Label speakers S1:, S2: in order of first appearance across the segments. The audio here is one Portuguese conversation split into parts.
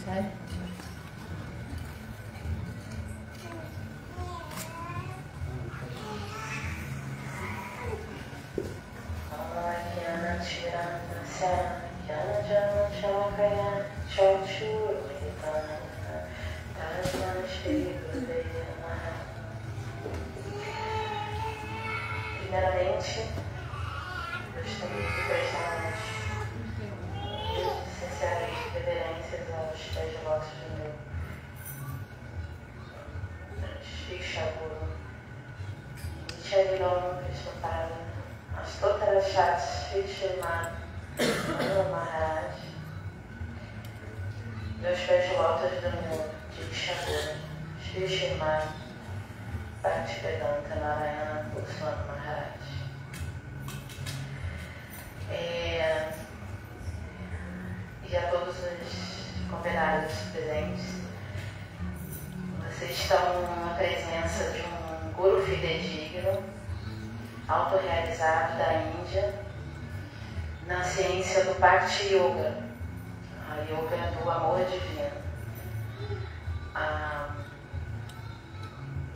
S1: Sério?
S2: Primeiramente, gostaria de prestar minhas sinceras reverências aos pés de lótus do meu Shiksha-guru, Nityagirão Vishnupada, Astotarashat Shri Srimad Manu Maharaj, e aos pés de lótus do meu Shiksha-guru, Shri Srimad Bhaktivedanta Narayana Goswami Maharaj. E a todos os convidados presentes, vocês estão na presença de um guru fidedigno, autorrealizado da Índia, na ciência do Bhakti Yoga, a yoga do amor divino.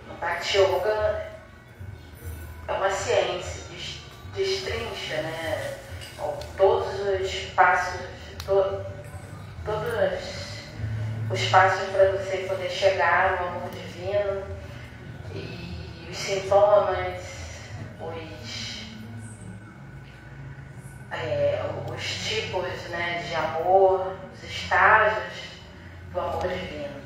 S2: O Bhakti Yoga é uma ciência, destrincha, né, todos os passos, todos os passos para você poder chegar no amor divino, e os sintomas, os tipos, né, de amor, os estágios do amor divino.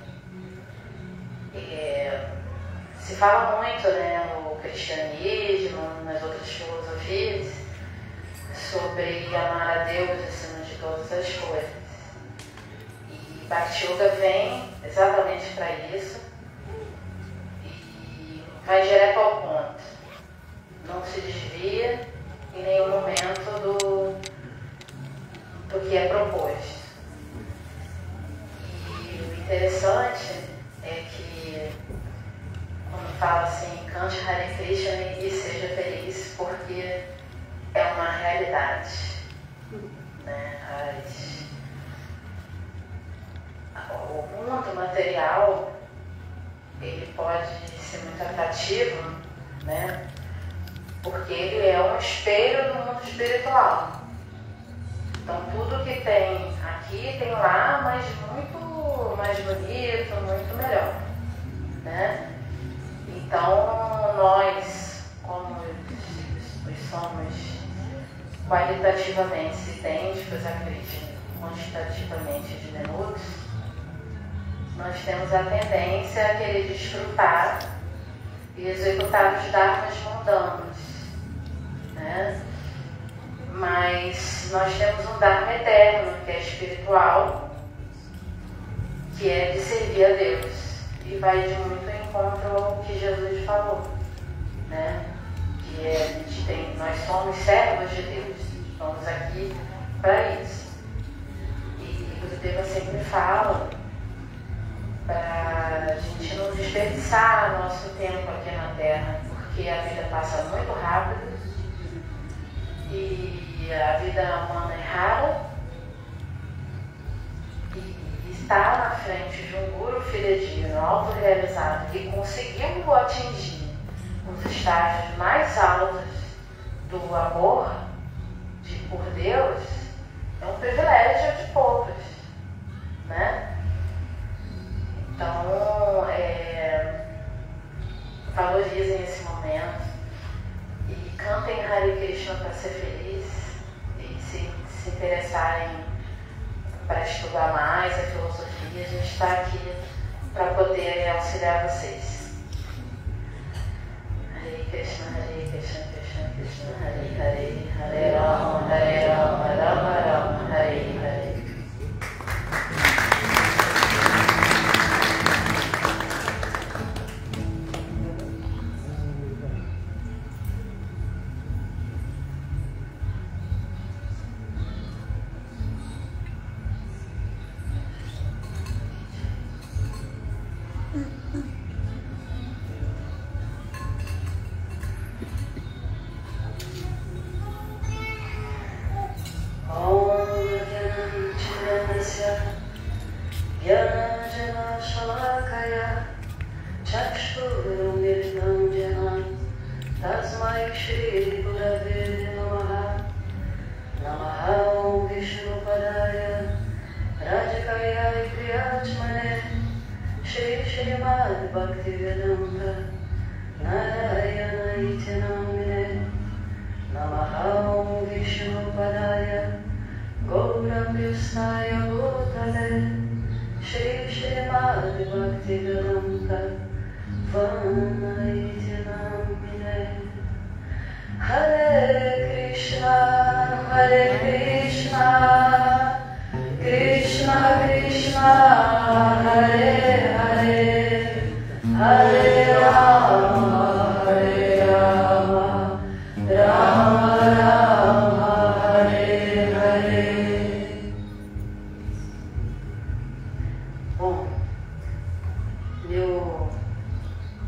S2: Se fala muito, né, no cristianismo, nas outras filosofias, sobre amar a Deus acima de todas as coisas. E Bhakti Yoga vem exatamente para isso e vai direto ao ponto. Não se desvia em nenhum momento do que é proposto. E o interessante é que, quando fala assim, cante Hare Krishna e seja feliz, porque é uma realidade, né? O mundo material, ele pode ser muito atrativo, né? Porque ele é um espelho do mundo espiritual. Então tudo que tem aqui tem lá, mas muito mais bonito, muito melhor, né? Então nós, como somos qualitativamente idênticos a Krishna, quantitativamente diminutos, nós temos a tendência a querer desfrutar e executar os dharmas mundanos, né? Mas nós temos um dharma eterno, que é espiritual, que é de servir a Deus, e vai de muito encontro ao que Jesus falou, né? Que nós somos servos de Deus, estamos aqui para isso. E o Gurudeva sempre fala para a gente não desperdiçar nosso tempo aqui na Terra, porque a vida passa muito rápido e a vida humana é rara, e estar na frente de um guru fidedigno, autorrealizado, que conseguiu atingir os estágios mais altos do amor por Deus é um privilégio de poucos, né? Então, valorizem esse momento e cantem Hare Krishna para ser feliz, e se interessarem para estudar mais a filosofia, a gente está aqui para poder auxiliar vocês. Hare Krishna, Krishna Krishna, Hare Hare, Hare Rama, Rama Rama, Hare Hare. Oh. Shalakaya Chakshurumiritam Jana Tasmai Shri Gurave Namaha Namaha Om Vishnu Padaya Rajakaya Priyatmane Shri Shrimad Bhaktivedanta Narayana Ityanamine Namaha Om Vishnu Padaya Gaura Krishnaya Bhutale Shri Shrimad Bhaktivedanta Vana Ityanamine Hare Krishna Krishna Krishna Hare Hare Hare Rama Rama Rama Hare Hare. Bom, meu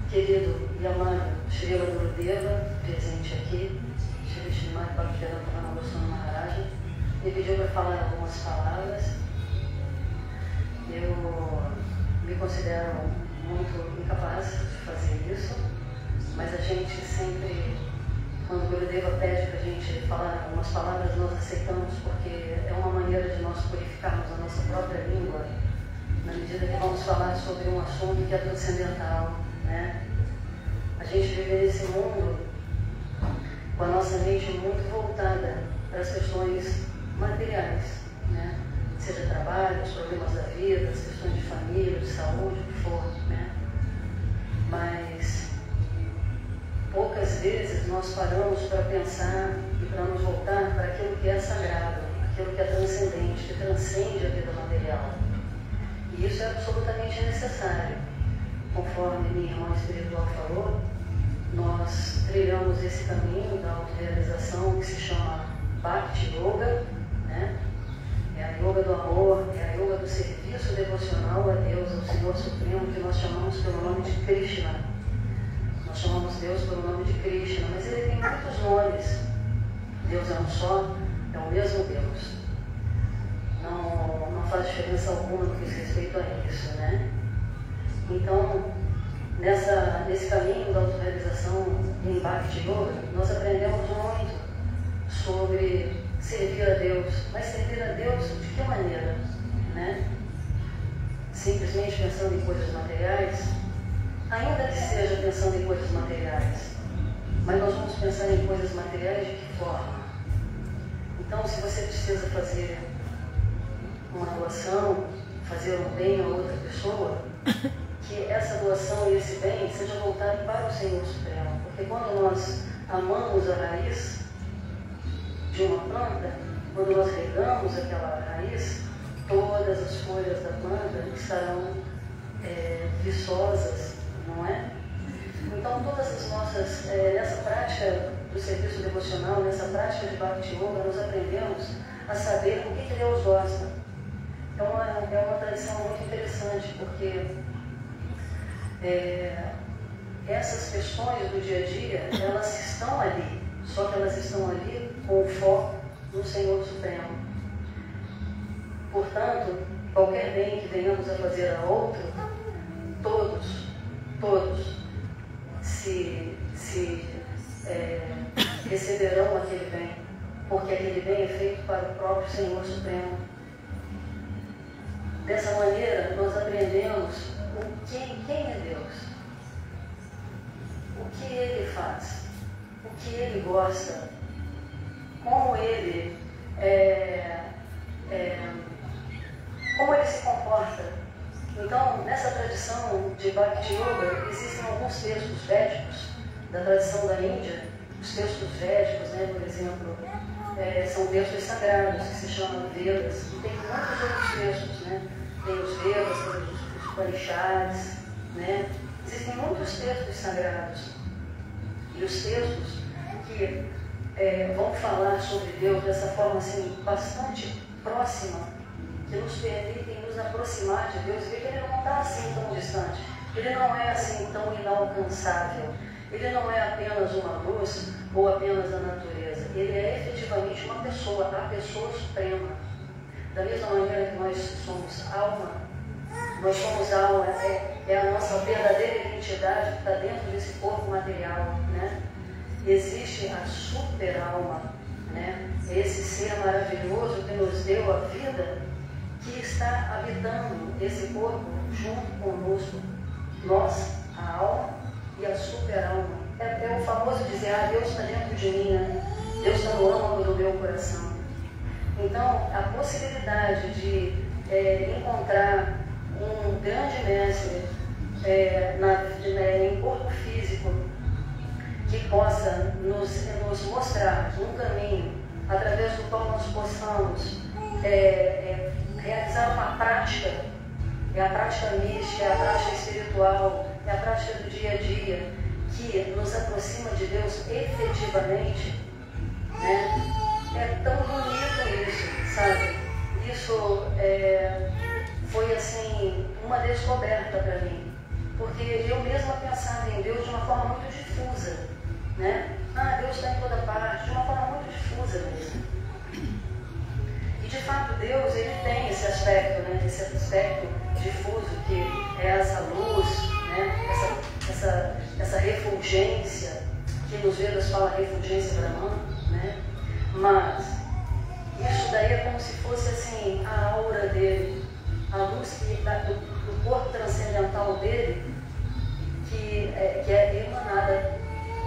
S2: querido e amado Srila Gurudeva, presente aqui, Shri Srimad Bhaktivedanta Goswami Maharaja, me pediu para falar algumas palavras. Eu me considero muito incapaz de fazer isso, mas a gente sempre, quando o Gurudeva pede para a gente falar algumas palavras, nós aceitamos, porque é uma maneira de nós purificarmos a nossa própria língua, na medida que vamos falar sobre um assunto que é transcendental, né? A gente vive nesse mundo com a nossa mente muito voltada para as questões materiais, né? Seja trabalho, os problemas da vida, as questões de família, de saúde, o que for, né? Mas poucas vezes nós paramos para pensar e para nos voltar para aquilo que é sagrado, aquilo que é transcendente, que transcende a vida material. E isso é absolutamente necessário. Conforme minha irmã espiritual falou, nós trilhamos esse caminho da autorrealização que se chama Bhakti Yoga, né? É a yoga do amor, é a yoga do serviço devocional a Deus, ao Senhor Supremo, que nós chamamos pelo nome de Krishna. Nós chamamos Deus pelo nome de Krishna, mas ele tem muitos nomes. Deus é um só, é o mesmo Deus. Não faz diferença alguma no que diz respeito a isso, né? Então, nesse caminho da autorrealização em Bhakti Yoga, nós aprendemos muito sobre servir a Deus. Mas servir a Deus de que maneira? Né? Simplesmente pensando em coisas materiais? Ainda que seja pensando em coisas materiais. Mas nós vamos pensar em coisas materiais de que forma? Então, se você precisa fazer uma doação, fazer um bem a outra pessoa, que essa doação e esse bem seja voltado para o Senhor Supremo. Porque quando nós amamos a raiz de uma planta, quando nós regamos aquela raiz, todas as folhas da planta estarão viçosas, não é? Então, todas as nossas, nessa prática do serviço devocional, nessa prática de Bhakti Yoga, nós aprendemos a saber o que Deus gosta. É uma tradição muito interessante, porque essas questões do dia a dia, elas estão ali, só que elas estão ali com o foco no Senhor Supremo. Portanto, qualquer bem que venhamos a fazer a outro, todos receberão aquele bem, porque aquele bem é feito para o próprio Senhor Supremo. Dessa maneira, nós aprendemos quem é Deus, o que Ele faz, o que Ele gosta, como Ele se comporta. Então, nessa tradição de Bhakti Yoga, existem alguns textos védicos da tradição da Índia. Os textos védicos, né, por exemplo, são textos sagrados, que se chamam Vedas. E tem muitos outros textos, né? Tem os Vedas, tem os Upanishads, né? Existem muitos textos sagrados. E os textos que vão falar sobre Deus dessa forma assim, bastante próxima, que nos permitem nos aproximar de Deus e ver que Ele não está assim tão distante. Ele não é assim tão inalcançável. Ele não é apenas uma luz ou apenas a natureza. Ele é efetivamente uma pessoa, a pessoa suprema. Da mesma maneira que nós somos alma,
S3: Nós somos alma, é a nossa verdadeira identidade que está dentro desse corpo material, né? Existe a super-alma, né? Esse ser maravilhoso que nos deu a vida, que está habitando esse corpo junto conosco. Nós, a alma e a super-alma. É o famoso dizer, Deus está dentro de mim, né? Deus está no âmago do meu coração. Então, a possibilidade de encontrar um grande mestre em corpo físico que possa nos mostrar um caminho através do qual nós possamos realizar uma prática, é a prática mística, é a prática espiritual, é a prática do dia a dia, que nos aproxima de Deus efetivamente, né? É tão bonito isso, sabe? Isso foi assim uma descoberta para mim, porque eu mesma pensava em Deus de uma forma muito difusa, né? Deus está em toda parte, de uma forma muito difusa mesmo. E de fato Deus, ele tem esse aspecto, né? Esse aspecto difuso que é essa luz, né? Essa refulgência, que nos Vedas fala refulgência Brahman, né? Mas isso daí é como se fosse assim a aura dele, a luz do corpo transcendental dele, que é emanada,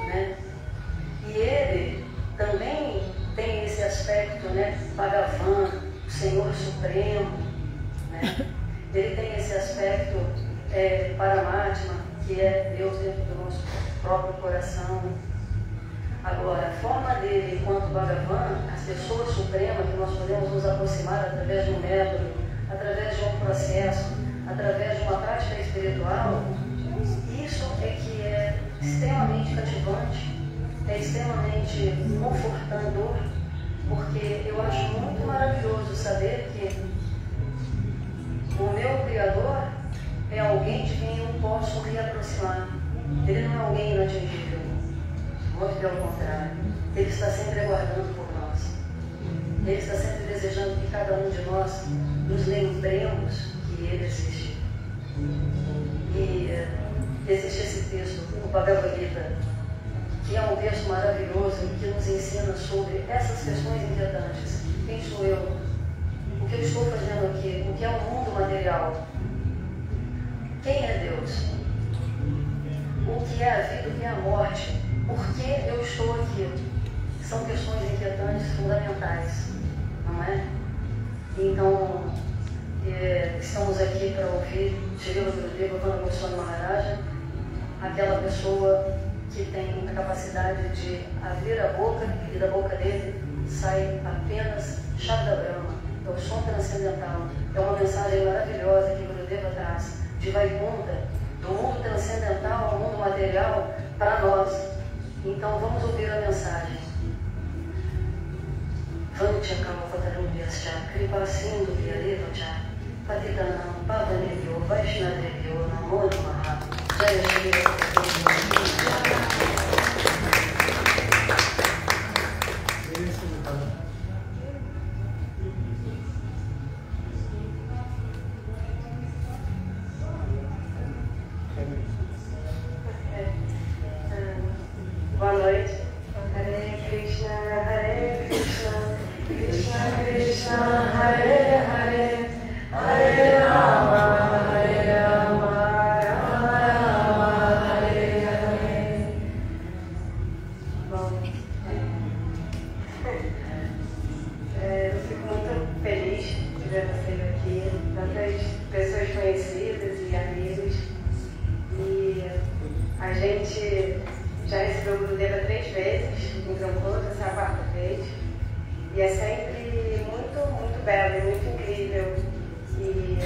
S3: né? E ele também tem esse aspecto, né? Bhagavan, o Senhor Supremo, né? Ele tem esse aspecto Paramatma, que é Deus dentro do nosso próprio coração. Agora, a forma dele enquanto Bhagavan, as pessoas supremas que nós podemos nos aproximar através de um método, através de um processo, através de uma prática espiritual, isso é que é extremamente cativante, é extremamente confortador, porque eu acho muito maravilhoso saber que o meu Criador é alguém de quem eu posso me aproximar. Ele não é alguém inatingível. Muito pelo contrário, Ele está sempre aguardando por nós. Ele está sempre desejando que cada um de nós nos lembremos que Ele existe. E existe esse texto, o Bhagavad Gita, que é um texto maravilhoso que nos ensina sobre essas questões inquietantes. Quem sou eu? O que eu estou fazendo aqui? O que é o mundo material? Quem é Deus? O que é a vida? O que é a morte? Por que eu estou aqui? São questões inquietantes fundamentais, não é? Então, estamos aqui para ouvir Srila Gurudeva Bhaktivinoda Goswami Maharaja, aquela pessoa que tem a capacidade de abrir a boca e da boca dele sai apenas Shabda Brahma, é o som transcendental. É uma mensagem maravilhosa que Gurudeva traz de Vaikuntha, do mundo transcendental ao mundo material, para nós. Então vamos ouvir a mensagem. Vancha Kalpatarubyascha Kripa Sindhu Vyadeva Patitanam Pavanebhyo Vaishnavebhyo Namo Namaha. Jaya Shri Boa noite. Hare Krishna, Krishna Krishna, Hare Hare, Hare Rama, Rama Rama, Hare Hare. Bom, eu fico muito feliz de ver vocês aqui, tantas pessoas conhecidas e amigos. E a gente já recebeu o Gurudeva 3 vezes, em Gramposa, essa é a 4ª vez. E é sempre muito, muito belo e muito incrível. E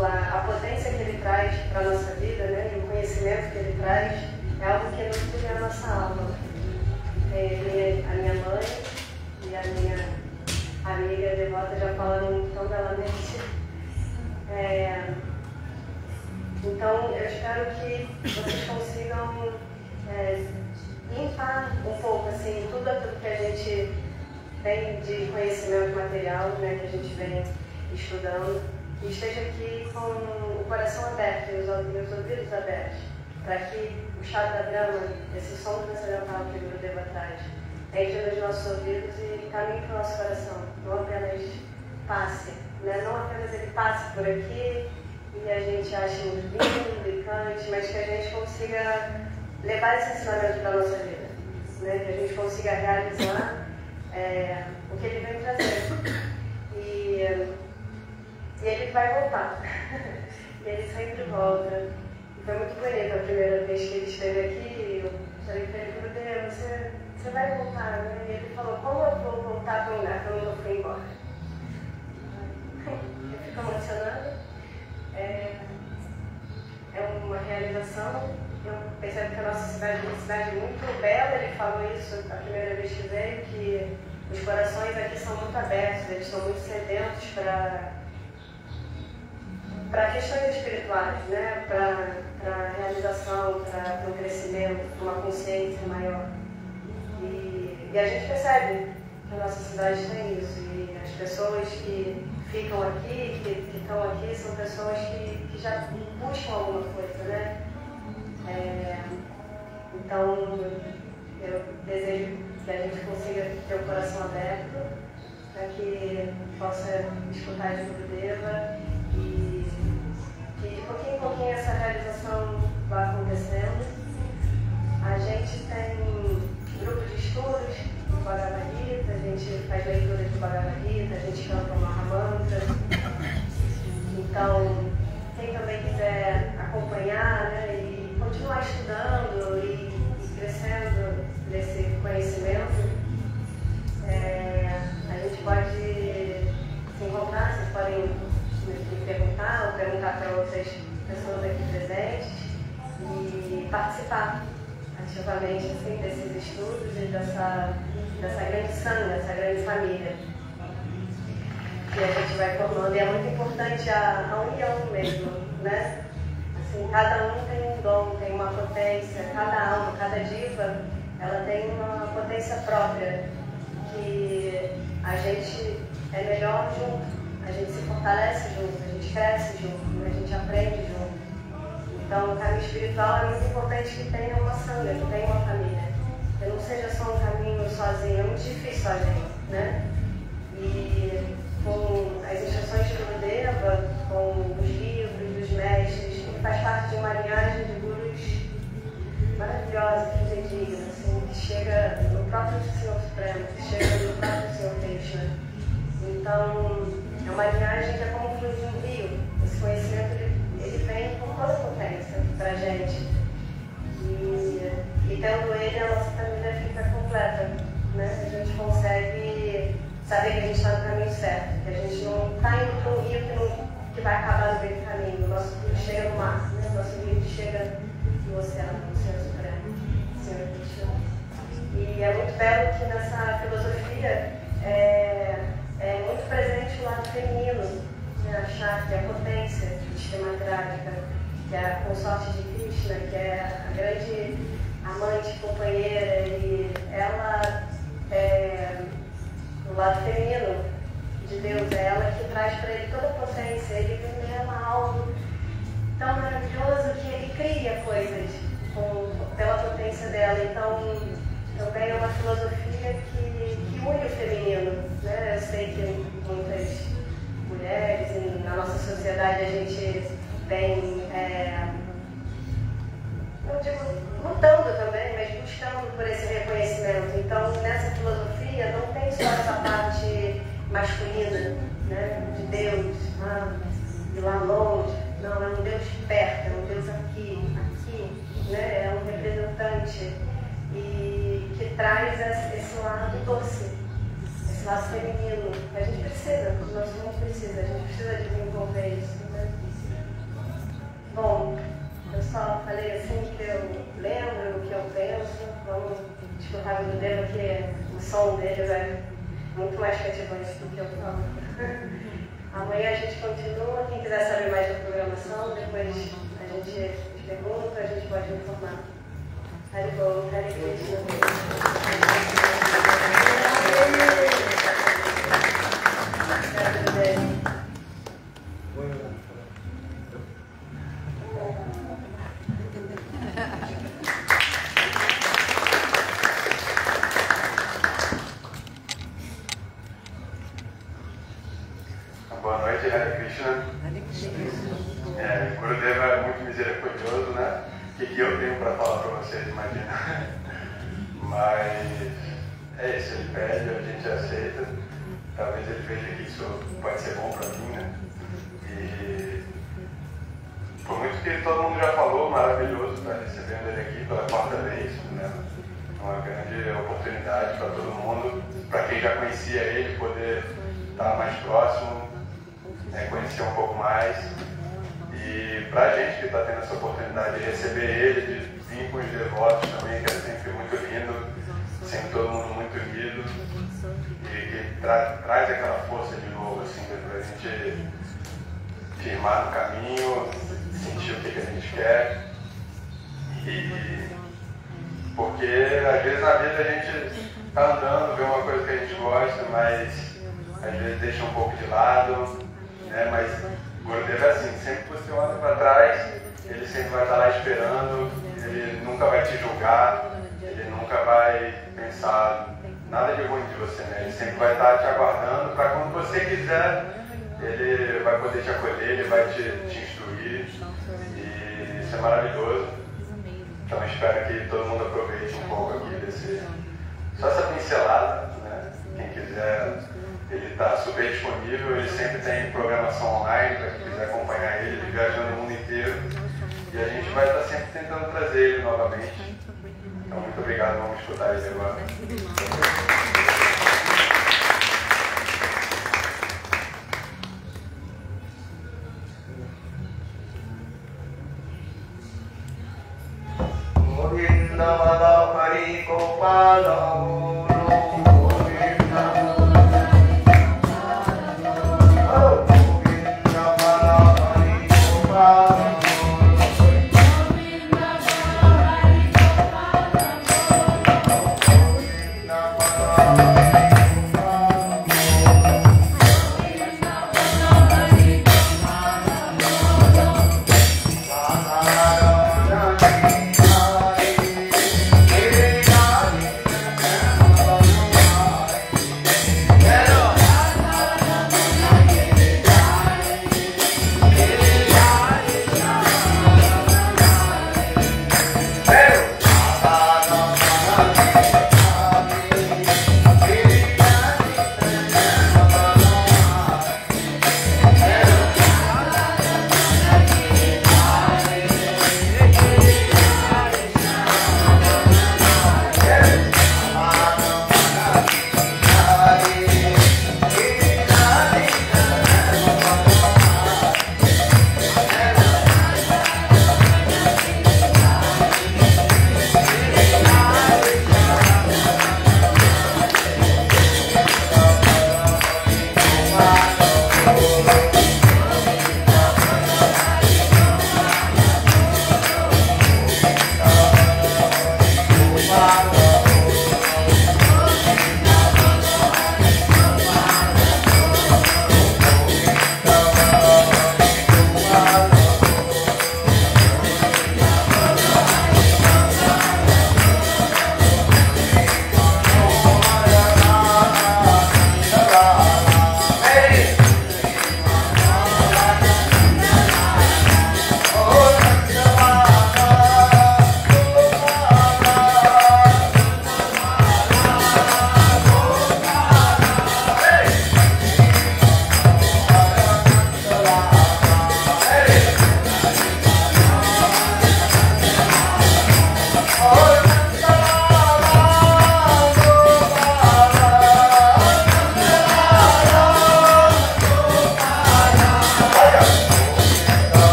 S3: a potência que ele traz para a nossa vida, né, e o conhecimento que ele traz, é algo que nutre a nossa alma. A minha mãe e a minha amiga devota já falaram tão belamente. Então, eu espero que vocês consigam limpar um pouco assim, tudo aquilo que a gente tem de conhecimento material, né, que a gente vem estudando, e esteja aqui com o coração aberto e os ouvidos abertos, para que o chá da brama, esse som transcendental que o Gurudeva traz, entre nos nossos ouvidos e caminhe para o nosso coração, não apenas passe, né? Não apenas ele passe por aqui e a gente ache muito lindo e cante, mas que a gente consiga levar esse ensinamento para a nossa vida, né? Que a gente consiga realizar o que ele vem trazer. E ele vai voltar. E ele sempre volta. E foi muito bonito a primeira vez que ele esteve aqui. Eu falei para ele, Gurudeva, você vai voltar, né? E ele falou, como eu vou voltar para um lugar que eu nunca fui embora? Eu fico emocionada. É uma realização. Eu percebo que a nossa cidade é uma cidade muito bela. Ele falou isso a primeira vez que veio, que os corações aqui são muito abertos, eles são muito sedentos para questões espirituais, né? Para realização, para um crescimento, para uma consciência maior. E a gente percebe que a nossa cidade tem isso. E as pessoas que ficam aqui, que estão aqui, são pessoas que já buscam alguma coisa, né? Então, eu desejo que a gente consiga ter o coração aberto, para que possa escutar de Gurudeva e que de pouquinho em pouquinho essa realização vá acontecendo. A gente tem grupo de estudos do Bhagavad Gita, a gente faz leitura de Bhagavad Gita, a gente canta uma Mahamantra. Então, quem também quiser acompanhar, né, e continuar estudando e crescendo nesse conhecimento, a gente pode se encontrar, vocês podem me perguntar ou perguntar para outras pessoas aqui presentes e participar ativamente assim, desses estudos e dessa grande sangue, dessa grande família que a gente vai formando. E é muito importante a união mesmo, né? Assim, cada um tem um dom, tem uma potência, cada alma, cada diva, ela tem uma potência própria, que a gente é melhor junto, a gente se fortalece junto, a gente cresce junto, a gente aprende junto. Então, o caminho espiritual é muito importante que tenha uma sanga, que tenha uma família, que não seja só um caminho sozinho, é muito difícil sozinho, né? E com as instruções de Gurudeva, com os livros dos mestres, que faz parte de uma linhagem de gurus maravilhosa, fidedigna, assim, que chega no próprio Senhor Supremo, que chega no próprio Senhor Krishna. Então, é uma linhagem que é como fluir de um rio. Esse conhecimento ele vem com toda a potência para a gente. E tendo ele, a nossa família fica completa, né? A gente consegue saber que a gente está no caminho certo, que a gente não está indo para um rio que vai acabar no meio do caminho. O nosso rio chega no mar, né? O nosso rio chega no oceano, no Senhor Supremo, Senhor Krishna. E é muito belo que nessa filosofia é muito presente o lado feminino, né? A Shakti, a potência sistematrágica, que é a consorte de Krishna, que é a grande amante, companheira, e ela o lado feminino de Deus, é ela que traz para ele toda a potência. Ele vê nela algo tão maravilhoso que ele cria coisas pela potência dela. Então, também é uma filosofia que une o feminino, né? Eu sei que muitas mulheres, na nossa sociedade, a gente vem, não digo lutando também, mas buscando por esse reconhecimento. Então, nessa filosofia, não tem só essa parte masculina, né, de Deus, de lá longe. Não, é um Deus perto, é um Deus aqui, né, é um representante e que traz esse lado doce, esse lado feminino, que a gente precisa, o nosso mundo precisa, a gente precisa desenvolver isso, né? Bom, eu só falei assim que eu lembro, o que eu penso. Vamos escutar o Gurudeva, que o som dele é muito mais cativante do que eu falo. Amanhã a gente continua. Quem quiser saber mais da programação, depois a gente pergunta, a gente pode informar. Hari Bol, Hare Krishna. Obrigada, Gurudeva.
S4: Boa noite, Hare Krishna. Gurudeva é muito misericordioso, né? O que eu tenho para falar para vocês, imagina. Mas é isso, ele pede, a gente aceita. Talvez ele veja que isso pode ser bom para mim, né? E por muito que todo mundo já falou, maravilhoso estar recebendo ele aqui pela quarta vez, né? Uma grande oportunidade para todo mundo, para quem já conhecia ele, poder estar mais próximo, conhecer um pouco mais. E para a gente que está tendo essa oportunidade de receber ele, de vir com os devotos também, que é sempre muito lindo, sempre todo mundo muito unido, e que traz aquela força de novo, assim, para a gente firmar no caminho, sentir o que a gente quer. E porque às vezes na vida a gente está andando, vê uma coisa que a gente gosta, mas às vezes deixa um pouco de lado, né? Mas Gurudeva é assim, sempre que você olha para trás, ele sempre vai estar lá esperando, ele nunca vai te julgar, ele nunca vai pensar nada de ruim de você, né? Ele sempre vai estar te aguardando para quando você quiser, ele vai poder te acolher, ele vai te instruir, e isso é maravilhoso. Então espero que todo mundo aproveite um pouco aqui só essa pincelada, né? Quem quiser, ele está super disponível, ele sempre tem programação online para quem quiser acompanhar ele viajando o mundo inteiro. E a gente vai estar sempre tentando trazer ele novamente. Então muito obrigado, vamos escutar ele agora.
S5: Govinda Hari Gopala Govinda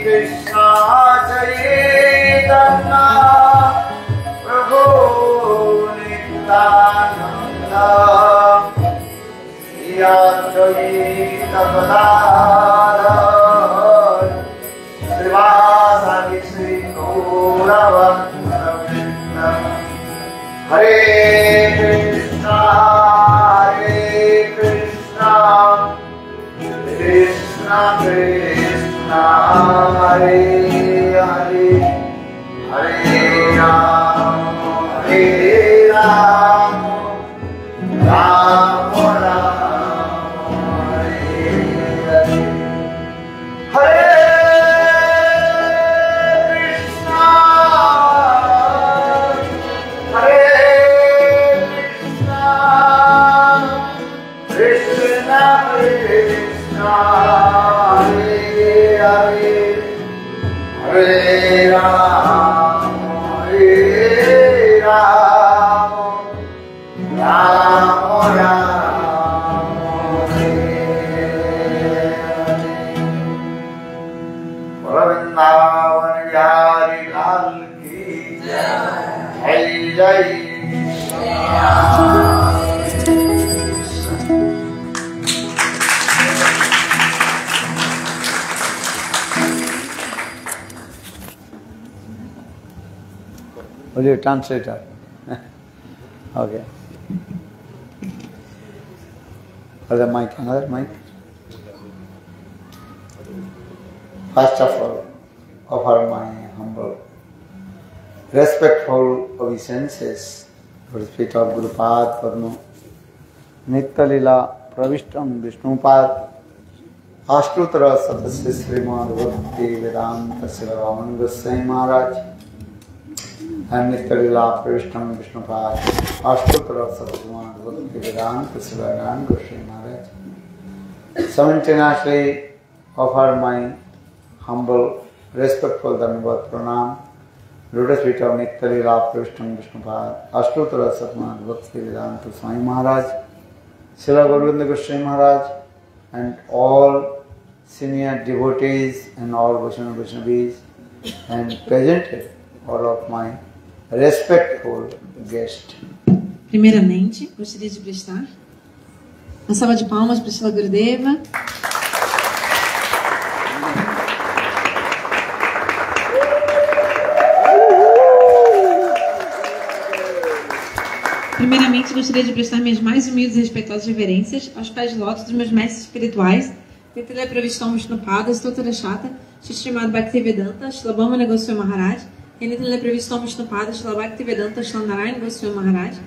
S5: Krishna Chaitanya Prabhu Nityananda Yadvaita Padara Srivasadi Sri Gauravandavinda Hare Krishna Krishna Krishna Hare Hare Hare Rama Rama Rama Hare Hare Hare Krishna Krishna Krishna Hare Hare Hare Rama Rama Rama Hare Hare Vrindavan Bihari Lal ki Jai Jai Shri Ram. Will you translate that? Okay. Other mic, another mic. First of all, offer my humble, respectful obeisances to the feet of Gurupad Padma, Nitya Lila Pravishtam Vishnupad, Ashtutara Satasya Srimad Bhakti Vedanta Sivaraman Goswami Maharaj, and Nitya Lila Pravishtam Vishnupad, Ashtutara Satasya Bhakti Vedanta Sivaraman Goswami Maharaj. Simultaneously offer my humble, respectful Dhanavad Pranam, lotus feet of Nitya Lila Pravishtam Vishnupad, Ashtutara Satasya Bhakti Vedanta Swami Maharaj, Srila Govinda Goswami Maharaj, and all senior devotees and all Vaishnavis, and presented all of my respectful guests.
S6: Primeiramente, gostaria de prestar uma salva de palmas para Srila Gurudeva. Primeiramente, gostaria de prestar minhas mais humildes e respeitosas reverências aos pés de lótus dos meus mestres espirituais, Nitya Pravishtam Vishnupada, Stotara Shata, Shrimad Bhaktivedanta, Srila Bhamana Goswami Maharaj, e Nitya Pravishtam Vishnupada, Srila Bhaktivedanta, Srila Narayana Goswami Maharaj.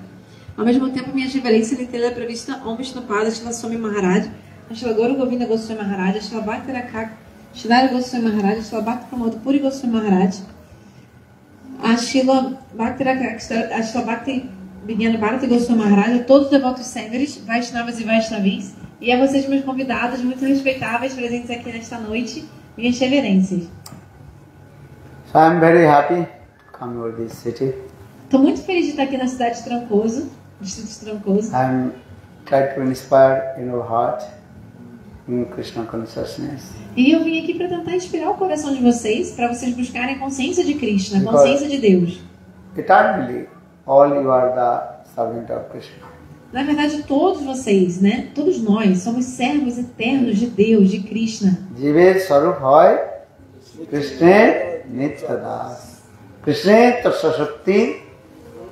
S6: Ao mesmo tempo, minhas reverências Nitya Pravishtam Vishnupada, Srila Swami Maharaj, Srila Gaura Govinda Goswami Maharaj, Srila Bhakti Rakak, Srila Goswami Maharaj, Srila Bhakti Pramod Puri Goswami Maharaj, a Srila Bhakti Rakak, a Srila Bhakti Vijnana Bharati Goswami Maharaj, a todos os devotos sêniores, Vaishnavas e Vaishnavis, e a vocês, meus convidados muito respeitáveis presentes aqui nesta noite, minhas reverências.
S5: So I am very happy to come over this city.
S6: Estou muito feliz de estar aqui na cidade de Trancoso, distrito de Trancoso.
S5: I am trying to inspire in your heart in Krishna consciousness.
S6: E eu vim aqui para tentar inspirar o coração de vocês, para vocês buscarem a consciência de Krishna, a consciência de Deus.
S5: Eternally, all you are the servant of Krishna.
S6: Na verdade, todos vocês, né? Todos nós somos servos eternos de Deus, de Krishna.
S5: Jive Sarup Hoy, Krishna Nityadas. Krishna Tasasakti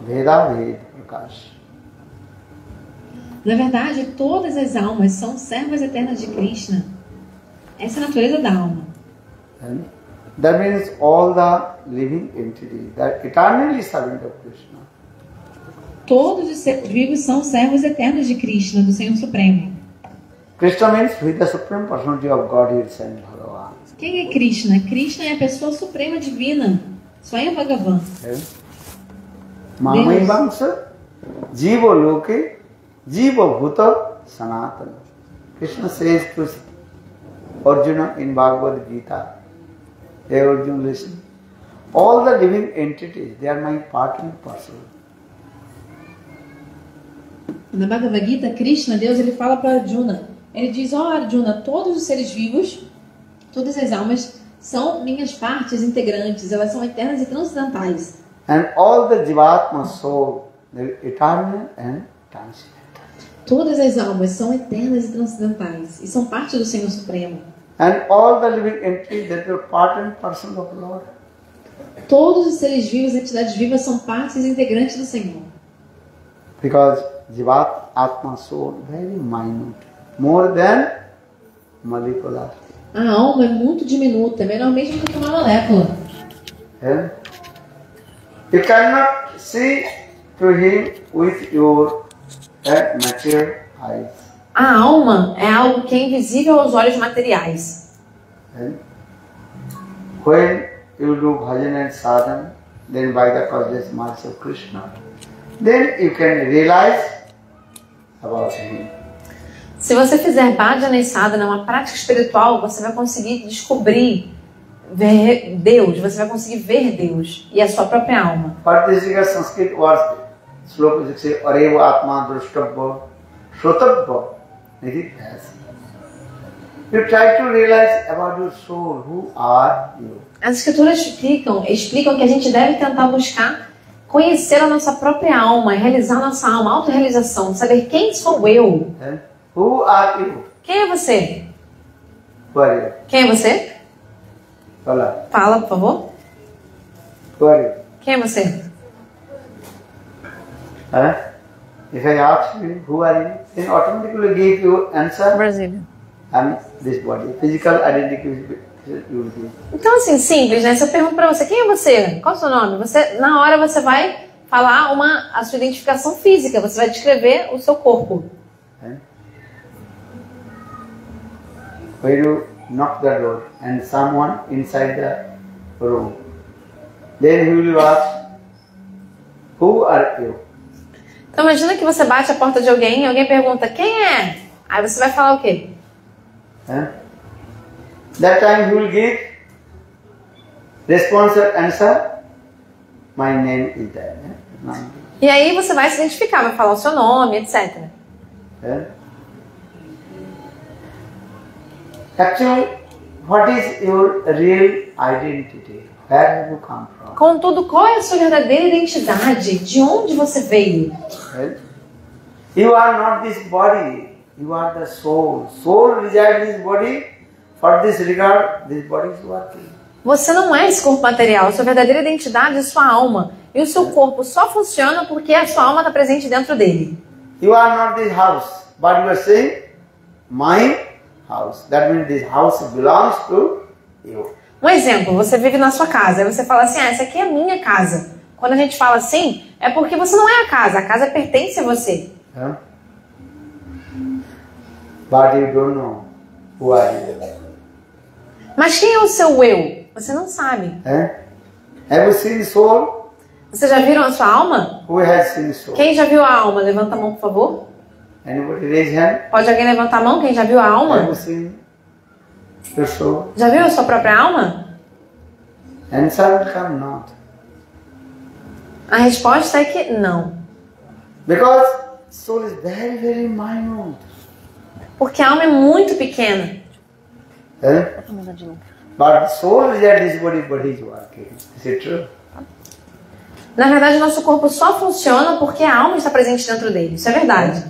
S5: Veda Ved Prakash.
S6: Na verdade, todas as almas são servas eternas de Krishna. Essa é a natureza da alma.
S5: And that means all the living entities, that eternally servant of Krishna.
S6: Todos os seres vivos são servos eternos de Krishna, do Senhor Supremo.
S5: Krishna means with the Supreme Personality of Godhead and Bhagavan.
S6: Quem é Krishna? Krishna é a pessoa suprema divina, Swayam Bhagavan.
S5: Mamai Vamsa, Jiva Loke, Jiva Bhuta Sanatana. Krishna says to Arjuna in Bhagavad Gita, hey Arjuna, listen, all the living entities, they are my part and parcel.
S6: Na Bhagavad Gita, Krishna, Deus, ele fala para Arjuna. Ele diz, Arjuna, todos os seres vivos, todas as almas, são minhas partes integrantes. Elas são eternas e transcendentais.
S5: And all the Jivatma soul, they're eternal and transcendental.
S6: Todas as almas são eternas e transcendentais e são parte do Senhor Supremo.
S5: And all the living entities that are part and parcel of the Lord.
S6: Todos os seres vivos e entidades vivas são partes integrantes do Senhor.
S5: Because Jivat Atma soul very minute, more than molecular.
S6: A alma é muito diminuta, é menor mesmo do que uma molécula.
S5: Yeah? You cannot see to him with your mature eyes.
S6: A alma é algo que é invisível aos olhos materiais.
S5: Yeah? When you do bhajan and sadhana, then by the causeless mercy of Krishna, then you can realize about him.
S6: Se você fizer bhajana e sadhana, uma prática espiritual, você vai conseguir descobrir, ver Deus, você vai conseguir ver Deus e a sua própria alma.
S5: But this is a Sanskrit word, sloka which say, Areva Atma Drustabha Shrotabha Nidhyas. You try to realize about your soul, who are you?
S6: As escrituras explicam que a gente deve tentar buscar conhecer a nossa própria alma, realizar a nossa alma, autorrealização, saber quem sou eu.
S5: Who are you?
S6: Quem é você?
S5: Who are you?
S6: Quem é você?
S5: Fala.
S6: Fala, por favor.
S5: Who are you?
S6: Quem é você?
S5: If I ask you, who are you? Then automatically give you answer.
S6: Brasília.
S5: And this body. Physical identity you will give.
S6: Então, assim, simples, né? Se eu pergunto pra você, quem é você? Qual é o seu nome? Você, na hora você vai falar a sua identificação física, você vai descrever o seu corpo.
S5: When you knock the door and someone inside the room, then he will ask, who are you?
S6: Então imagina que você bate a porta de alguém e alguém pergunta, quem é? Aí você vai falar o quê?
S5: That time he will give responsive answer, my name is that.
S6: E aí você vai se identificar, vai falar o seu nome, etc.
S5: Actually, what is your real identity? Where have you come from?
S6: Contudo, qual é a sua verdadeira identidade? De onde você veio?
S5: You are not this body. You are the soul. Soul resides in this body. For this regard, this body is working.
S6: Você não é esse corpo material. A sua verdadeira identidade é sua alma. E o seu corpo só funciona porque a sua alma está presente dentro dele.
S5: You are not this house, but you are saying, my house. That means this house belongs to you.
S6: Um exemplo, você vive na sua casa. Aí você fala assim, essa aqui é a minha casa. Quando a gente fala assim, é porque você não é a casa pertence a você.
S5: But you don't know who are you.
S6: Mas quem é o seu eu? Você não sabe.
S5: Have you seen soul?
S6: Vocês já viram a sua alma?
S5: Who has seen soul?
S6: Quem já viu a alma? Levanta a mão, por favor.
S5: Anybody raise hand?
S6: Pode alguém levantar a mão? Quem já viu a alma?
S5: Have you seen your soul?
S6: Já viu a sua própria alma?
S5: Answer will come not.
S6: A resposta é que não.
S5: Because soul is very, very minute.
S6: Porque a alma é muito pequena.
S5: But soul is at this body is working. Is it true?
S6: Na verdade, o nosso corpo só funciona porque a alma está presente dentro dele. Isso é verdade.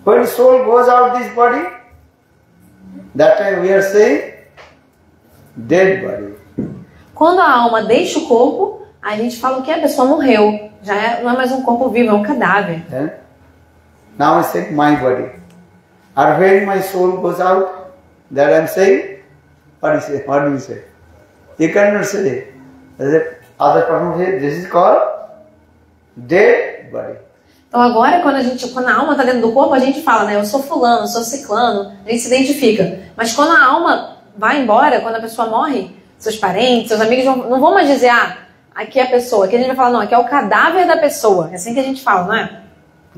S5: When soul goes out this body, that time we are saying dead body.
S6: Quando a alma deixa o corpo, a gente fala que a pessoa morreu. Não é mais um corpo vivo, é um cadáver.
S5: Now I say my body. And when my soul goes out, that I am saying, what do you say? You cannot say. Other person say, this is called dead body.
S6: Então agora, quando a alma está dentro do corpo, a gente fala, né? Eu sou fulano, eu sou ciclano, a gente se identifica. Mas quando a alma vai embora, quando a pessoa morre, seus parentes, seus amigos não vão mais dizer, aqui é a pessoa. Aqui a gente vai falar, não, aqui é o cadáver da pessoa. É assim que a gente fala, não é?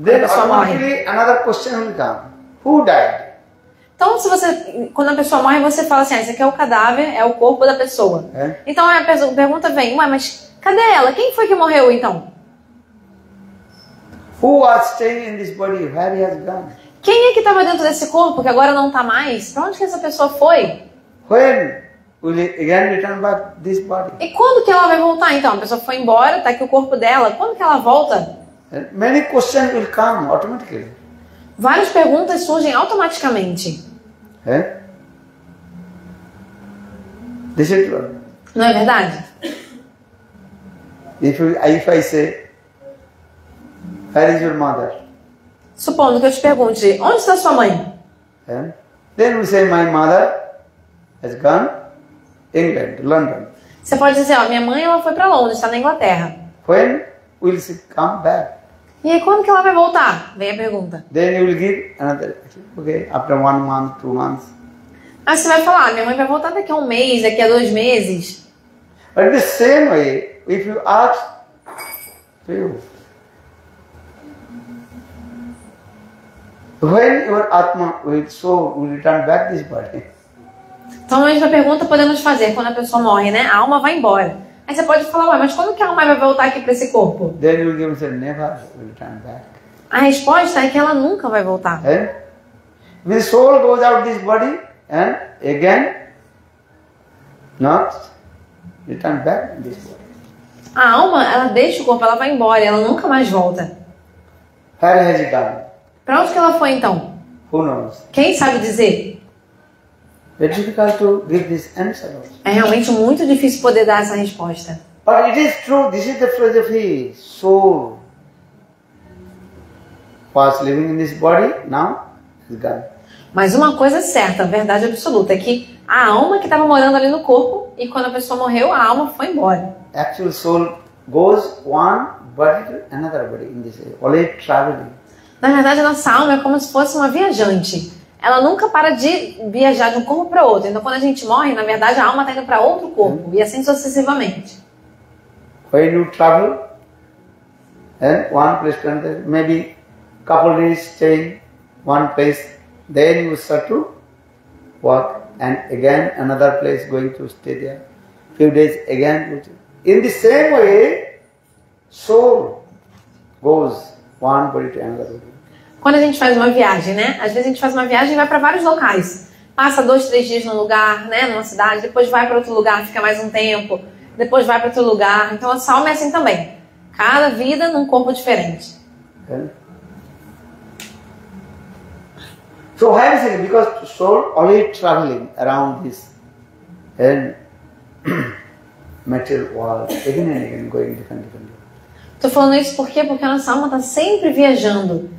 S5: Then automatically another question will come. Who died?
S6: Então, quando a pessoa morre, você fala assim, esse aqui é o cadáver, é o corpo da pessoa. Então a pergunta vem, mas cadê ela? Quem foi que morreu então?
S5: Who was staying in this body? Where he has gone?
S6: Quem é que estava dentro desse corpo que agora não está mais? Para onde que essa pessoa foi?
S5: When will it again return back this body?
S6: E quando que ela vai voltar então? A pessoa foi embora, está aqui o corpo dela. Quando que ela volta?
S5: And many questions will come automatically.
S6: Várias perguntas surgem automaticamente.
S5: This is true.
S6: Não é verdade?
S5: If I say, where is your mother?
S6: Supondo que eu te pergunte, onde está sua mãe?
S5: Then we say, my mother has gone England, London.
S6: Você pode dizer, ó, minha mãe ela foi para Londres, está na Inglaterra.
S5: When will she come back?
S6: E aí, quando que ela vai voltar? Vem a pergunta.
S5: Then you will give another, okay, after 1 month, 2 months.
S6: Aí você vai falar, minha mãe vai voltar daqui a 1 mês, daqui a 2 meses.
S5: But in the same way, if you ask you, when your Atma will soul will return back this body.
S6: Então a mesma pergunta podemos fazer quando a pessoa morre, né? A alma vai embora. Aí você pode falar, ué, mas quando que a alma vai voltar aqui para esse corpo?
S5: Then you will give say, never will return back.
S6: A resposta é que ela nunca vai voltar.
S5: The soul goes out this body and again not return back in this body.
S6: A alma, ela deixa o corpo, ela vai embora, ela nunca mais volta.
S5: Where has it gone?
S6: Para onde que ela foi então?
S5: Who knows?
S6: Quem sabe dizer?
S5: It's difficult to give this answer also.
S6: É realmente muito difícil poder dar essa resposta.
S5: But it is true, this is the philosophy. Soul was living in this body, now is gone.
S6: Mas uma coisa é certa, a verdade absoluta, é que a alma que estava morando ali no corpo, e quando a pessoa morreu, a alma foi embora.
S5: Actual soul goes one body to another body in this way, always traveling.
S6: Na verdade, a nossa alma é como se fosse uma viajante. Ela nunca para de viajar de um corpo para outro. Então, quando a gente morre, na verdade, a alma está indo para outro corpo. E assim sucessivamente.
S5: When you travel, and one place to another, maybe couple days stay one place, then you start to walk, and again another place going to stay there. Few days again. In the same way, soul goes one body to another body.
S6: Quando a gente faz uma viagem, né? Às vezes a gente faz uma viagem e vai para vários locais. Passa 2, 3 dias num lugar, né? Numa cidade, depois vai para outro lugar, fica mais um tempo, depois vai para outro lugar. Então a alma é assim também. Cada vida num corpo diferente.
S5: Okay. So why is it? Because soul always traveling around this and material world, again and again, going different.
S6: Tô falando isso por quê? Porque a nossa alma está sempre viajando.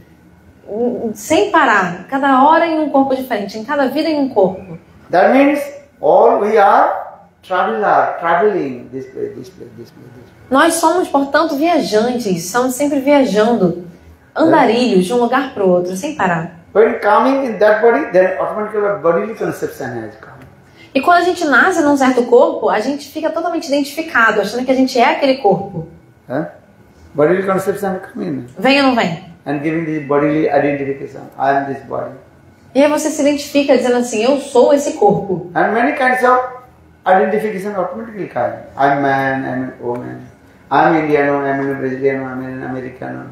S6: Sem parar, cada hora em um corpo diferente, em cada vida em um corpo.
S5: That means all we are traveling this place, this place, this place, this place.
S6: Nós somos, portanto, viajantes, estamos sempre viajando, andarilhos de um lugar para o outro, sem parar.
S5: When coming in that body, then automatically a bodily conception has come.
S6: E quando a gente nasce num certo corpo, a gente fica totalmente identificado, achando que a gente é aquele corpo.
S5: Bodily conception come in.
S6: Vem ou não vem?
S5: And giving this bodily identification, I am this body.
S6: E aí você se identifica dizendo assim, eu sou esse corpo.
S5: And many kinds of identification automatically come. I'm man, I'm a woman. I'm Indiano, I'm a Brazilian, I'm an Americano.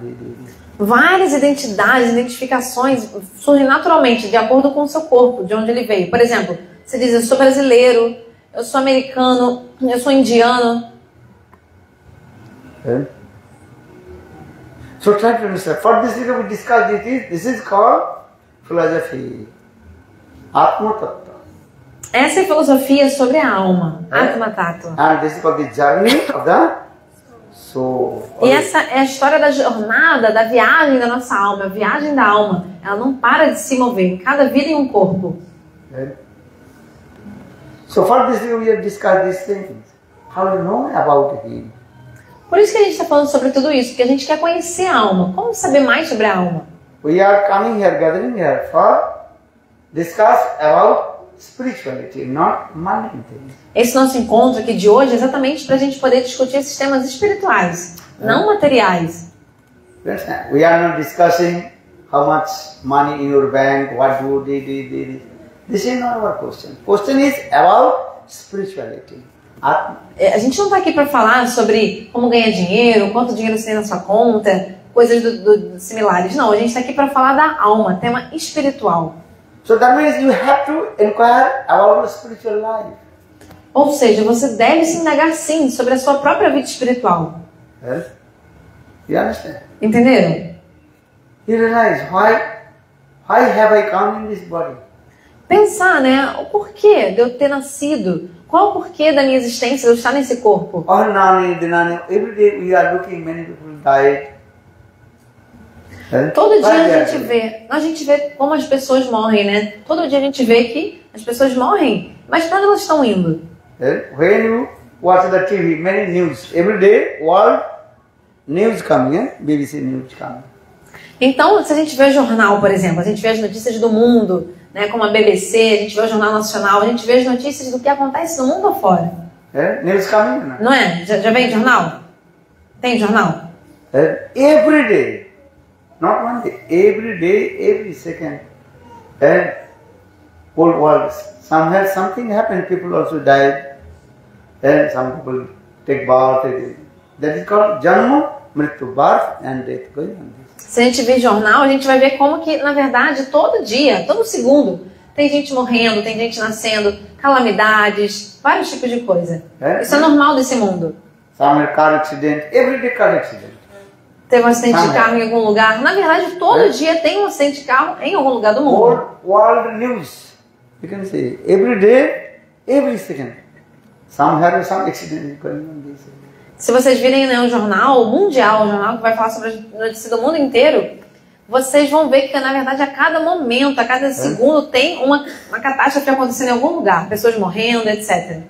S6: Várias identidades, identificações surgem naturalmente de acordo com o seu corpo, de onde ele veio. Por exemplo, você diz, eu sou brasileiro, eu sou americano, eu sou indiano.
S5: So try to understand. For this reason we discuss this is called philosophy. Atma Tattva.
S6: Essa é a filosofia sobre a alma, Atma Tattva.
S5: And this is called the journey of the soul.
S6: E essa é a história da jornada, da viagem da nossa alma, a viagem da alma. Ela não para de se mover, em cada vida em um corpo.
S5: So for this reason we have discussed these things. How you know about him?
S6: Por isso que a gente está falando sobre tudo isso, porque a gente quer conhecer a alma. Como saber mais sobre a alma?
S5: We are coming here, gathering here for discuss about spirituality, not mundane things.
S6: Esse nosso encontro aqui de hoje é exatamente para a gente poder discutir esses temas espirituais, não materiais.
S5: We are not discussing how much money in your bank, what do you do. This is not our question. Question is about spirituality.
S6: A gente não está aqui para falar sobre como ganhar dinheiro, quanto dinheiro você tem na sua conta, coisas similares. Não, a gente está aqui para falar da alma, tema espiritual.
S5: So that means you have to inquire about your spiritual life.
S6: Ou seja, você deve se indagar sim sobre a sua própria vida espiritual.
S5: You understand?
S6: Entenderam?
S5: You realize why have I come in this body?
S6: Pensar, né? O porquê de eu ter nascido? Qual o porquê da minha existência, de eu estar nesse corpo?
S5: All nani, dinani, every day we are looking, many people died.
S6: Todo dia a gente vê como as pessoas morrem, né? Todo dia a gente vê que as pessoas morrem, mas para onde elas estão indo?
S5: When you watch the TV, many news, every day world news coming, BBC news coming.
S6: Então, se a gente vê o jornal, por exemplo, a gente vê as notícias do mundo, né, como a BBC, a gente vê o Jornal Nacional, a gente vê as notícias do que acontece no mundo afora.
S5: News coming,
S6: não é? Já vem jornal? Tem jornal?
S5: Every day, not one day, every second, whole world, something happened, people also died, some people take birth, that is called Janma, Mrityu, birth and death, going on.
S6: Se a gente ver jornal, a gente vai ver como que, na verdade, todo dia, todo segundo, tem gente morrendo, tem gente nascendo, calamidades, vários tipos de coisa. Isso é normal desse mundo.
S5: Some car accident, every day car accident.
S6: Teve um acidente de carro em algum lugar. Na verdade, todo dia tem um acidente de carro em algum lugar do mundo.
S5: World news, you can say, every day, every second. Some accident going on this.
S6: Se vocês virem, né, um jornal mundial, um jornal que vai falar sobre as notícias do mundo inteiro, vocês vão ver que, na verdade, a cada momento, a cada segundo, tem uma catástrofe acontecendo em algum lugar. Pessoas morrendo, etc.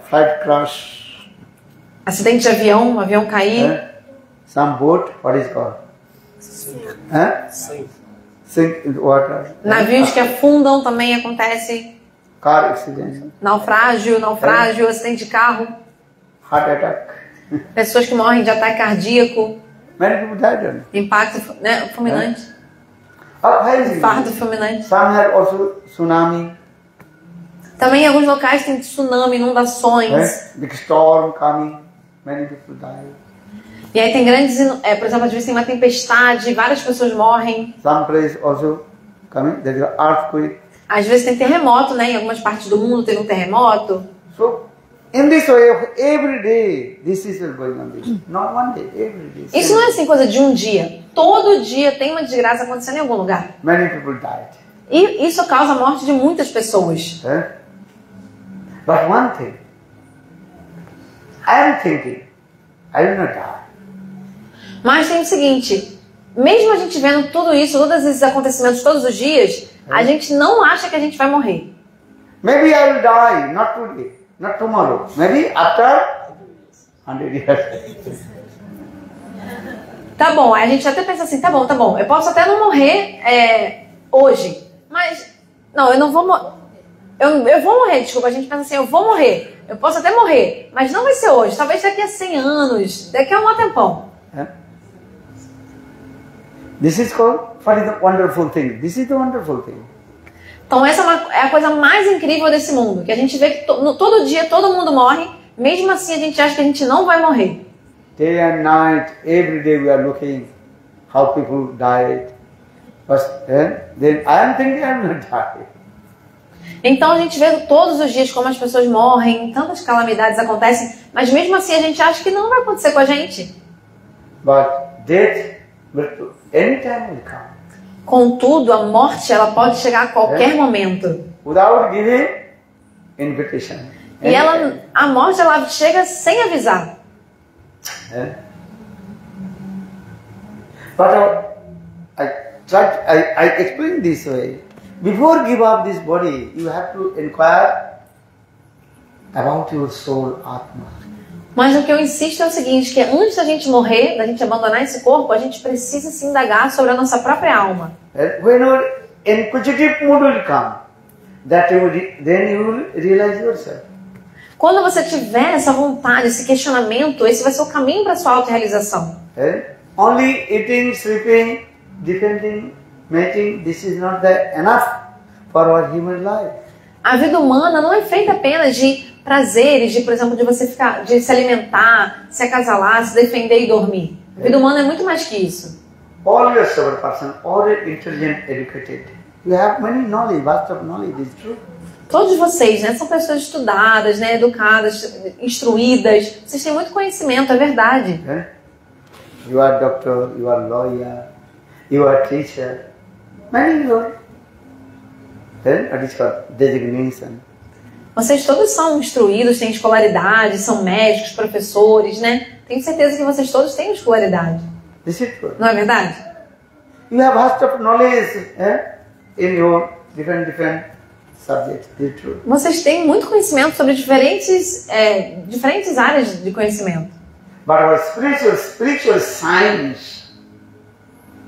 S5: Flight crash.
S6: Acidente de avião, um avião cair.
S5: Some boat, what is called? Sink in the water.
S6: Navios que afundam também acontece.
S5: Car accident.
S6: Naufrágio, acidente de carro.
S5: Heart attack.
S6: Pessoas que morrem de ataque cardíaco.
S5: Many people died.
S6: Impacto, né, fulminante. Infarto fulminante.
S5: Some have also tsunami.
S6: Também em alguns locais tem tsunami, inundações.
S5: Big storm coming. Many people die.
S6: E aí tem grandes, por exemplo, às vezes tem uma tempestade, várias pessoas morrem.
S5: Some place also coming, there is earthquake.
S6: Às vezes tem terremoto, né? Em algumas partes do mundo teve um terremoto.
S5: So, in this way, every day, this is going on. Not one day, every day.
S6: Isso não é assim coisa de um dia. Todo dia tem uma desgraça acontecendo em algum lugar.
S5: Many people died.
S6: E isso causa a morte de muitas pessoas.
S5: But one thing, I am thinking, I will not die.
S6: Mas tem o seguinte, mesmo a gente vendo tudo isso, todos esses acontecimentos todos os dias, a gente não acha que a gente vai morrer.
S5: Maybe I will die, not today, not tomorrow. Maybe after 100 years.
S6: Tá bom, aí a gente até pensa assim, tá bom, eu posso até não morrer hoje, mas não, eu não vou morrer. Eu vou morrer, desculpa, a gente pensa assim, eu vou morrer, eu posso até morrer, mas não vai ser hoje, talvez daqui a 100 anos, daqui a um tempão.
S5: This is called, what is the wonderful thing? This is the wonderful thing.
S6: Então essa é a coisa mais incrível desse mundo, que a gente vê que todo dia todo mundo morre, mesmo assim a gente acha que a gente não vai morrer.
S5: Day and night, every day we are looking how people died. But then I am thinking I will not die.
S6: Então a gente vê todos os dias como as pessoas morrem, tantas calamidades acontecem, mas mesmo assim a gente acha que não vai acontecer com a gente.
S5: But death will anytime will come.
S6: Contudo, a morte ela pode chegar a qualquer momento.
S5: Without giving invitation.
S6: E a morte ela chega sem avisar.
S5: But I explain this way. Before give up this body, you have to inquire about your soul, Atma.
S6: Mas o que eu insisto é o seguinte, que antes da gente morrer, da gente abandonar esse corpo, a gente precisa se indagar sobre a nossa própria alma.
S5: When your inquisitive mood will come, then you will realize yourself.
S6: Quando você tiver essa vontade, esse questionamento, esse vai ser o caminho para a sua autorrealização.
S5: Only eating, sleeping, defending, mating, this is not enough for our human life.
S6: A vida humana não é feita apenas de prazeres, de, por exemplo, de se alimentar, se acasalar, se defender e dormir. A vida humana é muito mais que isso.
S5: All your sober person, all intelligent, educated. You have many knowledge, vast of knowledge, is true.
S6: Todos vocês, né, são pessoas estudadas, né, educadas, instruídas. Vocês têm muito conhecimento, é verdade.
S5: You are doctor, you are lawyer, you are teacher. Many roles. Then what is called designation.
S6: Vocês todos são instruídos, têm escolaridade, são médicos, professores, né? Tenho certeza que vocês todos têm escolaridade.
S5: This is true.
S6: Não é verdade?
S5: You have vast of knowledge in your different subjects. This is true.
S6: Vocês têm muito conhecimento sobre diferentes áreas de conhecimento.
S5: But our spiritual science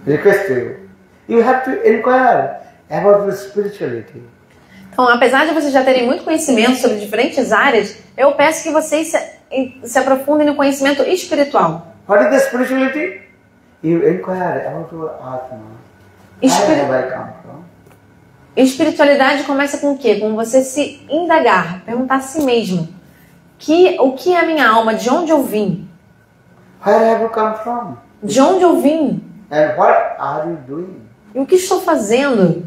S5: request you. You have to inquire about your spirituality.
S6: Então, apesar de vocês já terem muito conhecimento sobre diferentes áreas, eu peço que vocês se aprofundem no conhecimento espiritual.
S5: What is the spirituality? You inquire about your Atma. Where have I come from?
S6: Espiritualidade começa com o quê? Com você se indagar, perguntar a si mesmo. O que é a minha alma? De onde eu vim?
S5: Where have you come from?
S6: De onde eu vim?
S5: And what are you doing?
S6: E o que estou fazendo?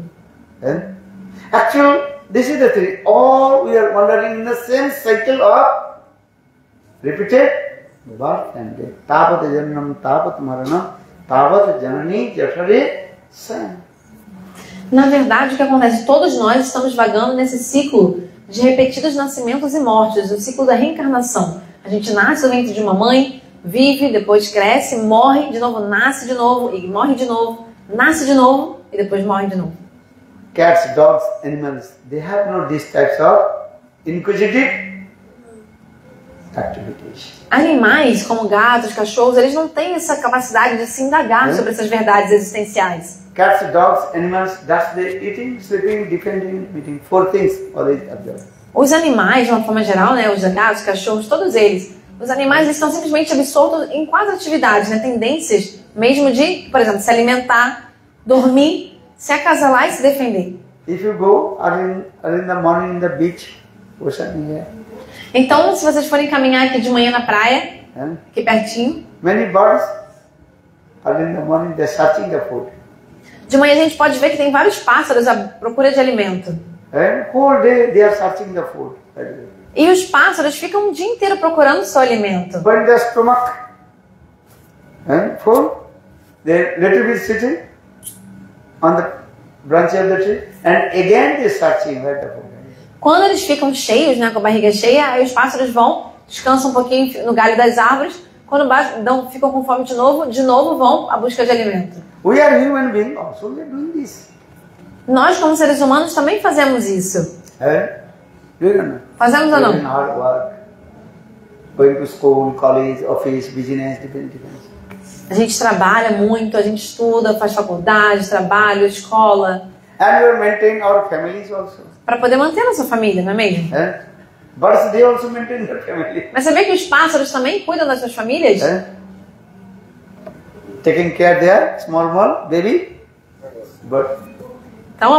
S5: Actually, this is the thing. All we are wandering in the same cycle of repeated birth and death. Tapat janam, tapat maranam, tapat janani jatare san.
S6: Na verdade, o que acontece? Todos nós estamos vagando nesse ciclo de repetidos nascimentos e mortes, o ciclo da reencarnação. A gente nasce do ventre de uma mãe, vive, depois cresce, morre, de novo nasce de novo, e morre de novo, nasce de novo e depois morre de novo.
S5: Cats, dogs, animals, they have no these types of inquisitive activities.
S6: Animais, como gatos, cachorros, eles não têm essa capacidade de se indagar sobre essas verdades existenciais.
S5: Cats, dogs, animals, that's they eating, sleeping, defending, eating. Four things always observed.
S6: Os animais, de uma forma geral, né, os gatos, cachorros, todos eles, os animais eles estão simplesmente absortos em quatro atividades, né, tendências mesmo de, por exemplo, se alimentar, dormir, se acasalar e se defender.
S5: If you go early in the morning in the beach, ocean here,
S6: Então, se vocês forem caminhar aqui de manhã na praia, aqui pertinho,
S5: many birds early in the morning they're searching the food.
S6: de manhã a gente pode ver que tem vários pássaros à procura de alimento.
S5: And whole day they are searching the food.
S6: E os pássaros ficam o dia inteiro procurando o seu alimento.
S5: But in the stomach, full, they little bit sitting on the branch of the tree, and again they searching where the food is.
S6: Quando eles ficam cheios, né, com a barriga cheia, aí os pássaros vão, descansam um pouquinho no galho das árvores. Quando ficam com fome de novo vão à busca de alimento.
S5: We are human beings also, we are doing this.
S6: Nós, como seres humanos, também fazemos isso.
S5: Do you know?
S6: Fazemos ou
S5: Doing
S6: não?
S5: hard work, going to school, college, office, business, different.
S6: A gente trabalha muito, a gente estuda, faz faculdade, trabalho, escola,
S5: And we maintain our families also.
S6: para poder manter a nossa família, não é mesmo?
S5: Birds, they also maintain their family.
S6: Mas sabia que os pássaros também cuidam das suas famílias?
S5: Taking care their small baby, but
S6: Então,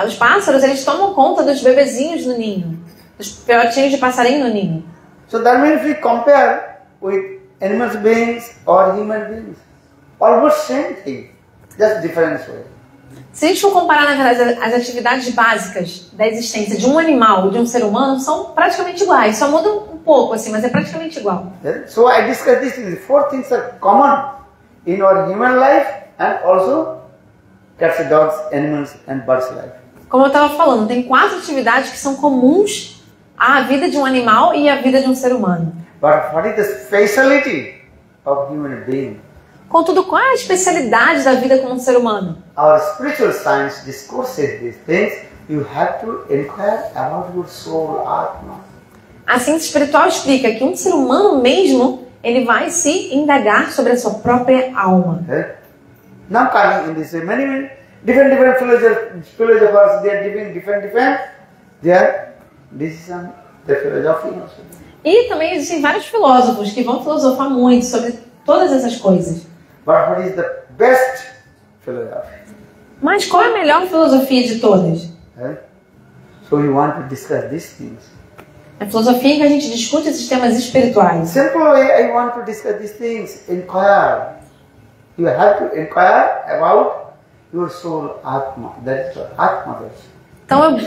S6: os pássaros, eles tomam conta dos bebezinhos no ninho, dos filhotinhos de passarinho no ninho.
S5: so that means we compare with animal beings or human beings, almost same thing, just different way.
S6: Se a gente for comparar, na verdade, as atividades básicas da existência de um animal e de um ser humano, são praticamente iguais. Só muda um pouco, assim, mas é praticamente igual.
S5: So I discussed these things. Four things are common in our human life and also cats, dogs, animals and birds' life.
S6: Como eu estava falando, tem 4 atividades que são comuns à vida de um animal e à vida de um ser humano.
S5: But what is the speciality of human being?
S6: Contudo, qual é a especialidade da vida como um ser humano?
S5: Our spiritual science discourses these things. You have to inquire about your soul, Atma.
S6: A ciência espiritual explica que um ser humano mesmo, ele vai se indagar sobre a sua própria alma.
S5: Now coming in this way, many different philosophers, they are giving different their decision, their philosophy also.
S6: E também existem vários filósofos que vão filosofar muito sobre todas essas coisas.
S5: But what is the best philosophy?
S6: Mas qual é a melhor filosofia de todas?
S5: So you want to discuss these things.
S6: A filosofia em que a gente discute esses temas espirituais.
S5: Simple way I want to discuss these things. Inquire. You have to inquire about your soul, Atma. That is what Atma is.
S6: Então eu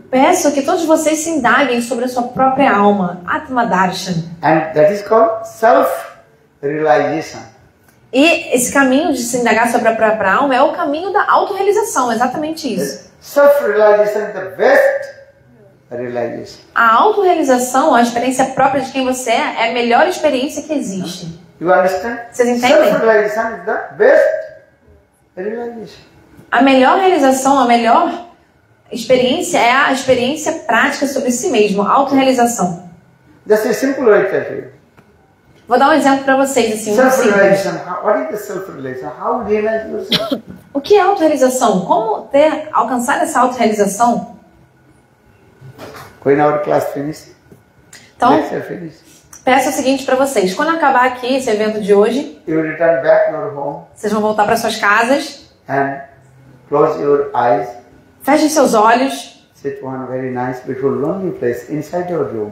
S6: peço que todos vocês se indaguem sobre a sua própria alma, Atma Darshan.
S5: And that is called self-realization.
S6: E esse caminho de se indagar sobre a própria alma é o caminho da autorrealização, exatamente isso.
S5: Self-realization is the best realization.
S6: A autorrealização, a experiência própria de quem você é a melhor experiência que existe.
S5: You understand?
S6: Vocês entendem?
S5: Self-realization is the best realization.
S6: A melhor realização, a melhor experiência é a experiência prática sobre si mesmo, a autorrealização.
S5: Just a simple way to tell you.
S6: Vou dar um exemplo para vocês, assim, muito simples.
S5: Self-realization. What is the self-realization? How to realize yourself?
S6: O que é autorrealização? Como alcançar essa autorrealização?
S5: When our class finish,
S6: Então,
S5: lecture finish,
S6: peço o seguinte para vocês. Quando acabar aqui esse evento de hoje,
S5: you return back to your home
S6: vocês vão voltar para suas casas,
S5: and close your eyes,
S6: fechem seus olhos,
S5: sit one very nice, beautiful, lonely place inside your room,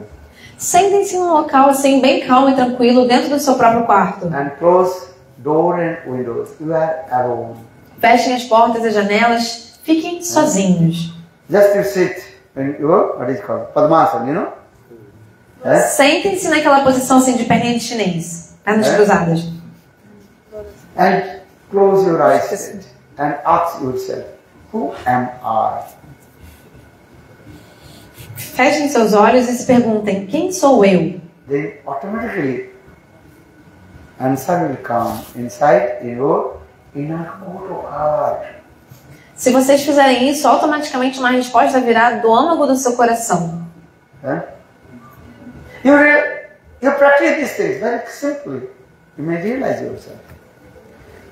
S6: sentem-se em um local assim, bem calmo e tranquilo, dentro do seu próprio quarto.
S5: and close door and windows. You are alone.
S6: Fechem as portas e as janelas, fiquem sozinhos.
S5: Just you sit in your, what is it called, Padmasana, you know? Eh?
S6: Sentem-se naquela posição assim de perninha de chinês, pernas cruzadas.
S5: And close your eyes and ask yourself, who am I?
S6: Fechem seus olhos e se perguntem, quem sou eu?
S5: Then automatically answer will come inside your inner core of heart.
S6: Se vocês fizerem isso, automaticamente uma resposta virá do âmago do seu coração.
S5: Eh? You practice these things very simply. You may realize yourself.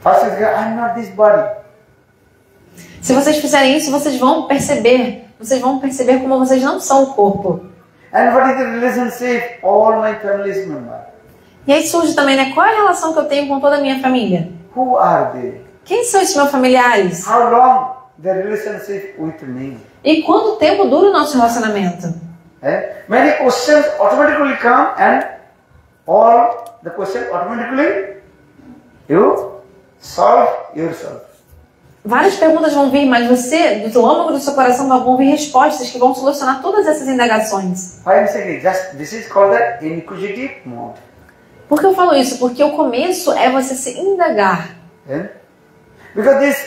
S5: First you say, I'm not this body.
S6: Se vocês fizerem isso, vocês vão perceber como vocês não são o corpo.
S5: And what is the relationship? All my family's members.
S6: E aí surge também, né? Qual é a relação que eu tenho com toda a minha família?
S5: Who are they?
S6: Quem são esses meus familiares?
S5: How long the relationship with me?
S6: E quanto tempo dura o nosso relacionamento?
S5: Many questions automatically come and all the questions automatically you solve yourself.
S6: Várias perguntas vão vir, mas você, do âmago do seu coração, vão vir respostas que vão solucionar todas essas indagações.
S5: Why I'm saying just this is called the inquisitive mode.
S6: Por que eu falo isso? Porque o começo é você se indagar.
S5: Because this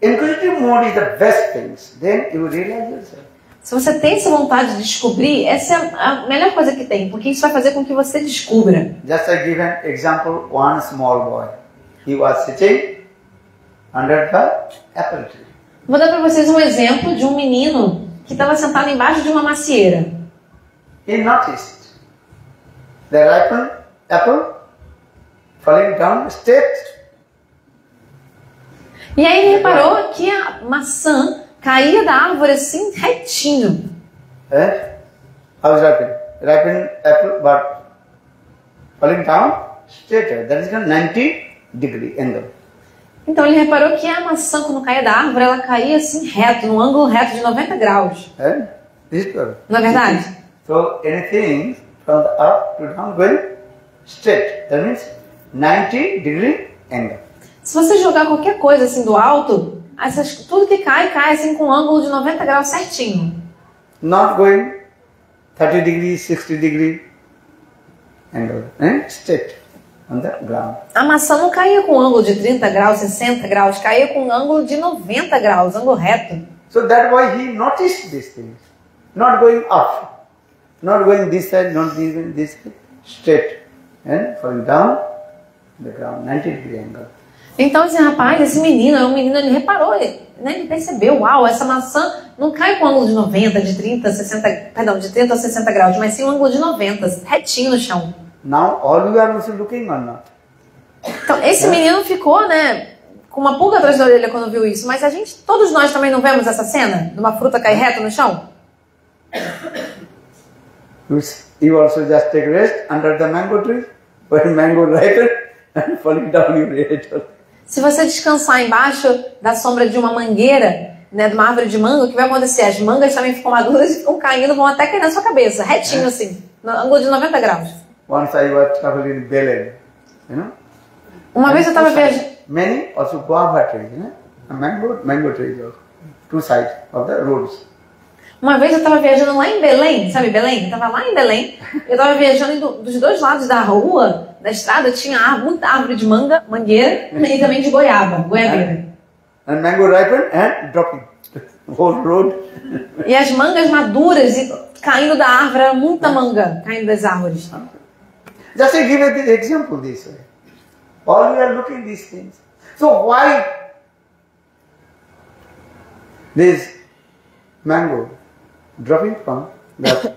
S5: inquisitive mode is the best things. Then you realize yourself.
S6: Se você tem essa vontade de descobrir, essa é a melhor coisa que tem, porque isso vai fazer com que você descubra.
S5: Just I give an example, one small boy. He was sitting under the apple tree.
S6: Vou dar para vocês um exemplo de um menino que estava sentado embaixo de uma macieira.
S5: He noticed the ripened apple falling down straight.
S6: E aí ele reparou que a maçã caía da árvore assim, retinho.
S5: How is ripened? Ripened apple, but falling down straight. That is a 90-degree angle.
S6: Então ele reparou que a maçã, quando caía da árvore, ela caía assim reto, num ângulo reto de 90 graus. Não é verdade?
S5: So anything from the up to down going straight. That means 90-degree angle.
S6: Se você jogar qualquer coisa assim do alto, tudo que cai assim com um ângulo de 90 graus certinho.
S5: Not going 30-degree, 60-degree angle. Straight on the ground.
S6: A maçã não caía com um ângulo de 30 graus, 60 graus, caía com um ângulo de 90 graus, ângulo reto.
S5: So that's why he noticed these things. Not going up, not going this side, not even this side, straight. And falling down the ground, 90-degree angle.
S6: Então esse rapaz, esse menino, ele reparou, ele percebeu, uau, essa maçã não cai com um ângulo de 90, de 30 a 60 graus, mas sim um ângulo de 90, retinho no chão.
S5: Now all you are also looking or not?
S6: Então esse menino ficou, né, com uma pulga atrás da orelha quando viu isso, mas todos nós também não vemos essa cena de uma fruta cair reto no chão?
S5: You also just take rest under the mango tree, when mango ripen and falling down you realize.
S6: Se você descansar embaixo da sombra de uma mangueira, né, de uma árvore de mango, o que vai acontecer? As mangas também ficam maduras e ficam caindo, vão até cair na sua cabeça, retinho assim, no ângulo de 90 graus.
S5: Once I was traveling in Belen, you know.
S6: Uma vez eu estava viajando.
S5: Many also guava trees, you know? Mango trees also. Two sides of the roads.
S6: Uma vez eu estava viajando lá em Belém, sabe Belém? Eu estava lá em Belém, eu estava viajando e dos dois lados da rua, da estrada, tinha muita árvore de manga, mangueira e também de goiabeira.
S5: And mango ripen and dropping. Whole road.
S6: E as mangas maduras e caindo da árvore, era muita manga caindo das árvores.
S5: Just to give an example this way. All we are looking at these things. So why this mango dropping from the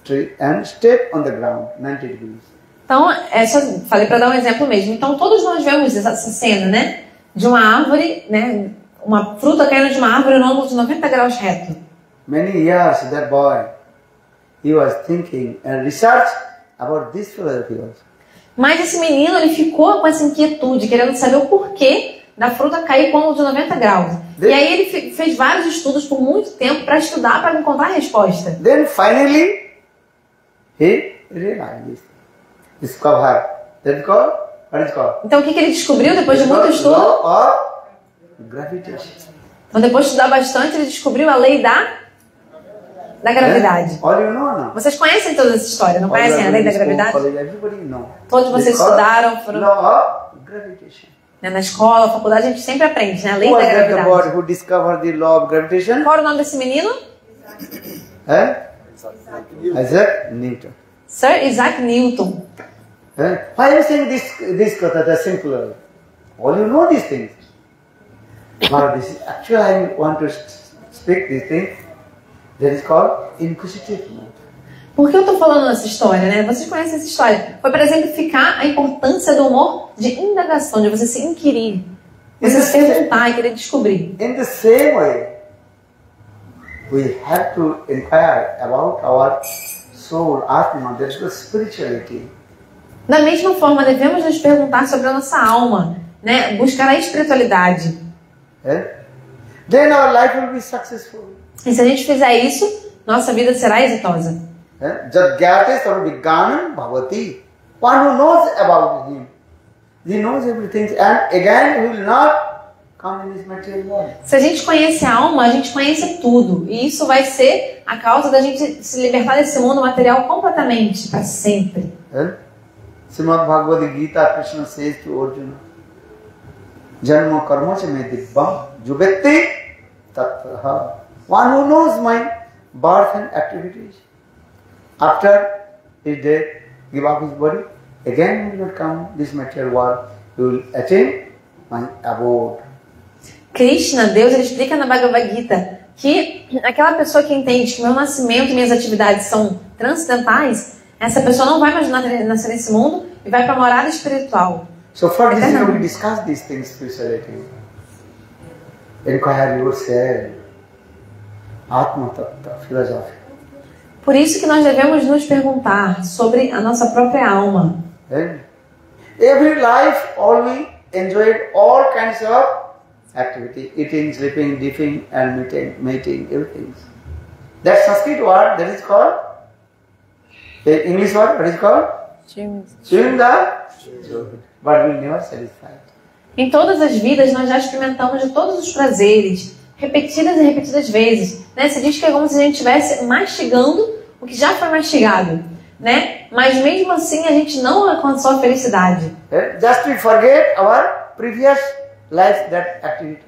S5: tree and step on the ground 90 degrees?
S6: Então, só falei para dar um exemplo mesmo. Então, todos nós vemos essa cena, né? De uma árvore, né? Uma fruta caindo de uma árvore no ângulo de 90 graus reto.
S5: Many years that boy, he was thinking and research about this philosophy also.
S6: Mas esse menino, ele ficou com essa inquietude, querendo saber o porquê da fruta cair com ângulo de 90 graus. E aí ele fez vários estudos por muito tempo para estudar, para encontrar a resposta.
S5: Then finally, he realized, discovered, that's called, what is called?
S6: Então o que ele descobriu depois de muito estudo?
S5: Law of gravitation.
S6: Então depois de estudar bastante, ele descobriu a lei da gravidade.
S5: All you know now.
S6: Vocês conhecem toda essa história, não conhecem a lei da gravidade?
S5: Everybody know.
S6: Todos vocês estudaram, foram
S5: Law of gravitation.
S6: na escola, na faculdade, a gente sempre aprende, né? A lei
S5: Who
S6: da
S5: was that the boy
S6: gravidade.
S5: who discovered the law of gravitation?
S6: Qual era o nome desse menino?
S5: Isaac Newton.
S6: Sir Isaac Newton.
S5: Why are you saying this kata, the simpler? All you know these things. But this actually I want to speak this thing that is called inquisitive mode.
S6: Por que eu estou falando essa história, né? Vocês conhecem essa história. Foi para exemplificar a importância do humor de indagação, de você se inquirir. Você se perguntar e querer descobrir.
S5: In the same way, we have to inquire about our soul, Atma, that is the spirituality.
S6: Da mesma forma, devemos nos perguntar sobre a nossa alma, né? Buscar a espiritualidade.
S5: Then our life will be successful.
S6: E se a gente fizer isso, nossa vida será exitosa.
S5: Jat gyate sarvigyanam bhavati. One who knows about him, he knows everything, and again he will not come in this material world.
S6: Se a gente conhece a alma, a gente conhece tudo. E isso vai ser a causa da gente se libertar desse mundo material completamente, para sempre.
S5: Srimad Bhagavad Gita, Krishna says to Arjuna, Janma karma cha me dibbam jubetti tattva. One who knows my birth and activities. After his death, give up his body, again he will not come this material world. He will attain my abode.
S6: Krishna, Deus, ele explica na Bhagavad Gita que aquela pessoa que entende que meu nascimento e minhas atividades são transcendentais, essa pessoa não vai mais nascer nesse mundo e vai para a morada espiritual.
S5: So for this, we discuss these things, spirituality. Inquire yourself. Atma Tattva, philosophy.
S6: Por isso que nós devemos nos perguntar sobre a nossa própria alma.
S5: Every life, all we enjoyed all kinds of activity, eating, sleeping, dipping, and mating, everything. That Sanskrit word, that is called, the English word, what is called? Chewing the, but we never satisfied.
S6: Em todas as vidas, nós já experimentamos de todos os prazeres, repetidas e repetidas vezes. Né? Se diz que é como se a gente estivesse mastigando o que já foi mastigado. Né? Mas mesmo assim, a gente não alcançou a felicidade.
S5: Just to forget our previous life, that activities.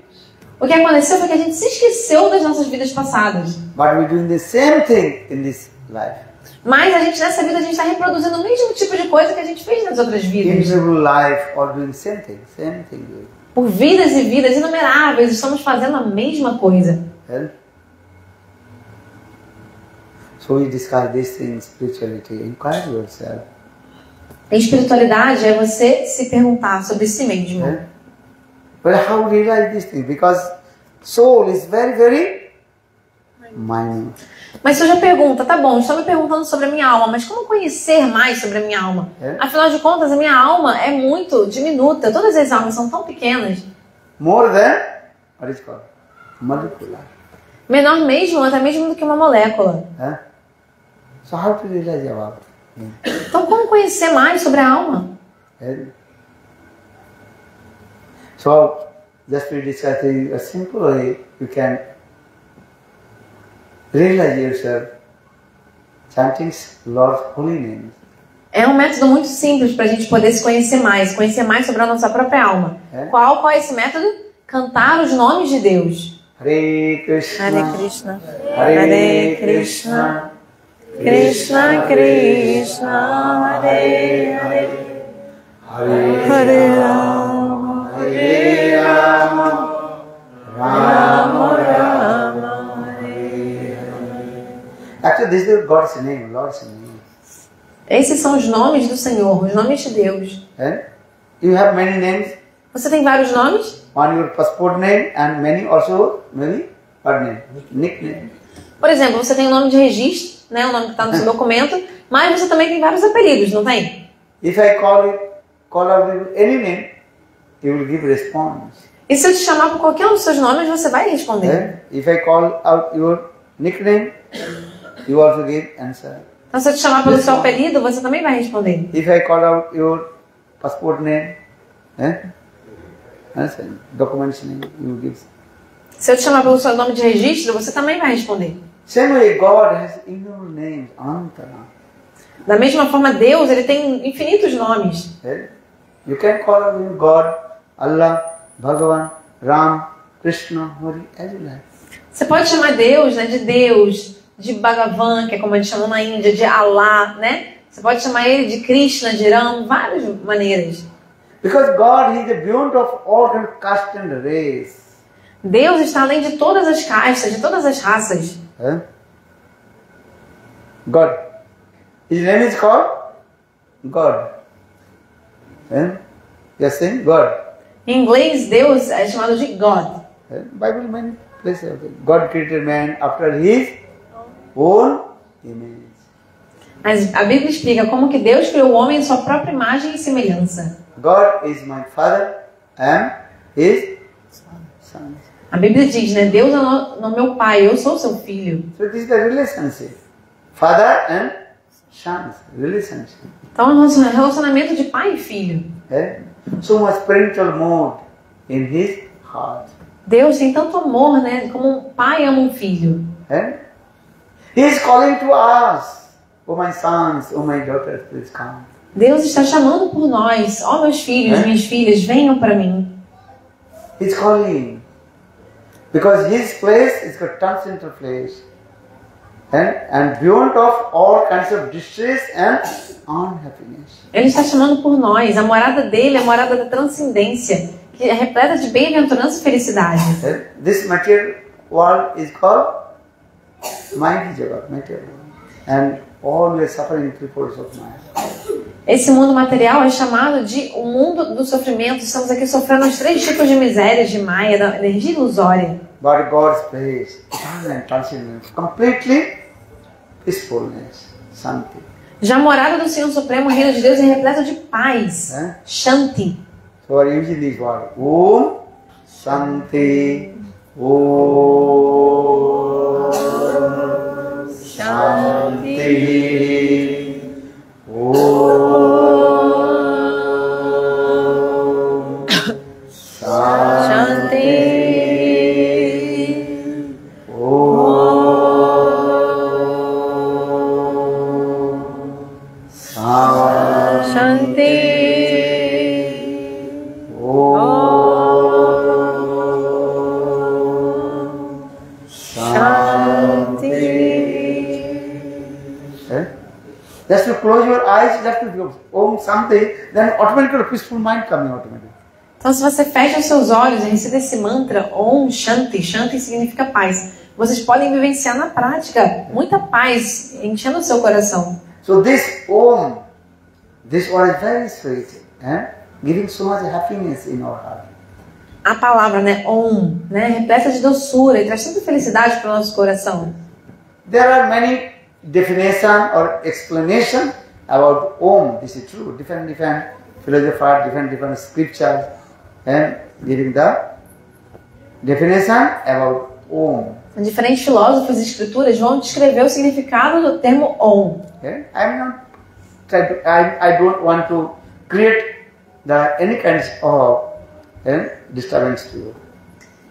S6: O que aconteceu foi que a gente se esqueceu das nossas vidas passadas.
S5: But we doing the same thing in this life.
S6: Mas a gente, nessa vida, a gente está reproduzindo o mesmo tipo de coisa que a gente fez nas outras vidas.
S5: In life, all doing same thing.
S6: Por vidas e vidas inumeráveis, estamos fazendo a mesma coisa.
S5: So we discuss this in spirituality. Inquire yourself.
S6: A espiritualidade é você se perguntar sobre si mesmo.
S5: But how realize this thing? Because soul is very, very minute.
S6: Mas você já pergunta, tá bom, estou me perguntando sobre a minha alma, mas como conhecer mais sobre a minha alma? Afinal de contas, a minha alma é muito diminuta. Todas as almas são tão pequenas.
S5: More than, what is called? Molecular.
S6: Menor mesmo, até mesmo do que uma molécula.
S5: So how to realize about it?
S6: Então, como conhecer mais sobre a alma?
S5: So, just to discuss a simple way, you can realize yourself chanting Lord's holy name.
S6: É um método muito simples para a gente poder se conhecer mais sobre a nossa própria alma.
S5: É?
S6: Qual é esse método? Cantar os nomes de Deus.
S5: Hare Krishna,
S6: Hare Krishna,
S5: Hare Krishna,
S6: Krishna Krishna, Hare Hare, Hare Rama,
S5: Hare Rama, Rama
S6: Rama,
S5: Hare Hare. Actually, this is God's name, Lord's name.
S6: Esses são os nomes do Senhor, os nomes de Deus.
S5: And you have many names.
S6: Você tem vários nomes?
S5: On your passport name and many also what name? Nickname.
S6: Por exemplo, você tem o nome de registro, né, o nome que está no seu documento, mas você também tem vários apelidos, não tem?
S5: If I call out any name, you will give response.
S6: E se eu te chamar por qualquer um dos seus nomes, você vai responder.
S5: If I call out your nickname, you also give answer.
S6: Então, se eu te chamar pelo seu apelido, você também vai responder.
S5: If I call out your passport name, answer. Documents name, you give.
S6: Se eu te chamar pelo seu nome de registro, você também vai responder.
S5: Same way, God has innumerable names, Anantara.
S6: Da mesma forma, Deus, ele tem infinitos nomes.
S5: You can call out your God, Allah, Bhagavan, Ram, Krishna, Hari, as you like.
S6: Você pode chamar Deus, né, de Bhagavan, que é como eles chamam na Índia, de Allah, né? Você pode chamar ele de Krishna, de Ram, várias maneiras.
S5: Because God is the beyond of all caste and race.
S6: Deus está além de todas as castas, de todas as raças.
S5: God. His name is called God. You're saying God.
S6: Em inglês, Deus é chamado de God.
S5: Bible many places. God created man after his own image.
S6: Mas a Bíblia explica como que Deus criou o homem em sua própria imagem e semelhança.
S5: God is my father and his son.
S6: A Bíblia diz, né? Deus é o meu pai, eu sou seu filho.
S5: So this is the relationship. Father and son relationship.
S6: Então, é um relacionamento de pai e filho.
S5: So much spiritual mood in his heart.
S6: Deus tem tanto amor, né? Como um pai ama um filho.
S5: He is calling to us, oh my sons, oh my daughters, please come.
S6: Deus está chamando por nós. Ó, meus filhos, minhas filhas, venham para mim.
S5: He's calling. Because his place is got transcendental place. And beyond of all kinds of distress and unhappiness.
S6: Ele está chamando por nós. A morada dele é a morada da transcendência, que é repleta de bem-aventurança e felicidade.
S5: This material world is called Maya Jagat, material world. And all we are suffering three folds of Maya.
S6: Esse mundo material é chamado de o mundo do sofrimento. Estamos aqui sofrendo os 3 tipos de misérias de Maya, da energia ilusória.
S5: But God's place, eternal transcendence, completely peacefulness, Shanti.
S6: Já a morada do Senhor Supremo, o reino de Deus, é repleta de paz. Shanti.
S5: So we are using this word. Om Shanti. Om Shanti. Om Shanti. Just to close your eyes, just to do Om Shanti, then automatically peaceful mind coming automatically.
S6: Então, se você fecha os seus olhos e recita esse mantra, Om Shanti, Shanti significa paz. Vocês podem vivenciar na prática muita paz, enchendo o seu coração.
S5: So this Om, this word is very sweet, giving so much happiness in our heart.
S6: A palavra, né, Om, né, repleta de doçura e traz tanta felicidade para o nosso coração.
S5: There are many definition or explanation about Om. This is true. Different philosophers, different scriptures, and giving the definition about Om.
S6: Diferentes filósofos e escrituras vão descrever o significado do termo Om.
S5: I don't want to create any kind of disturbance to you.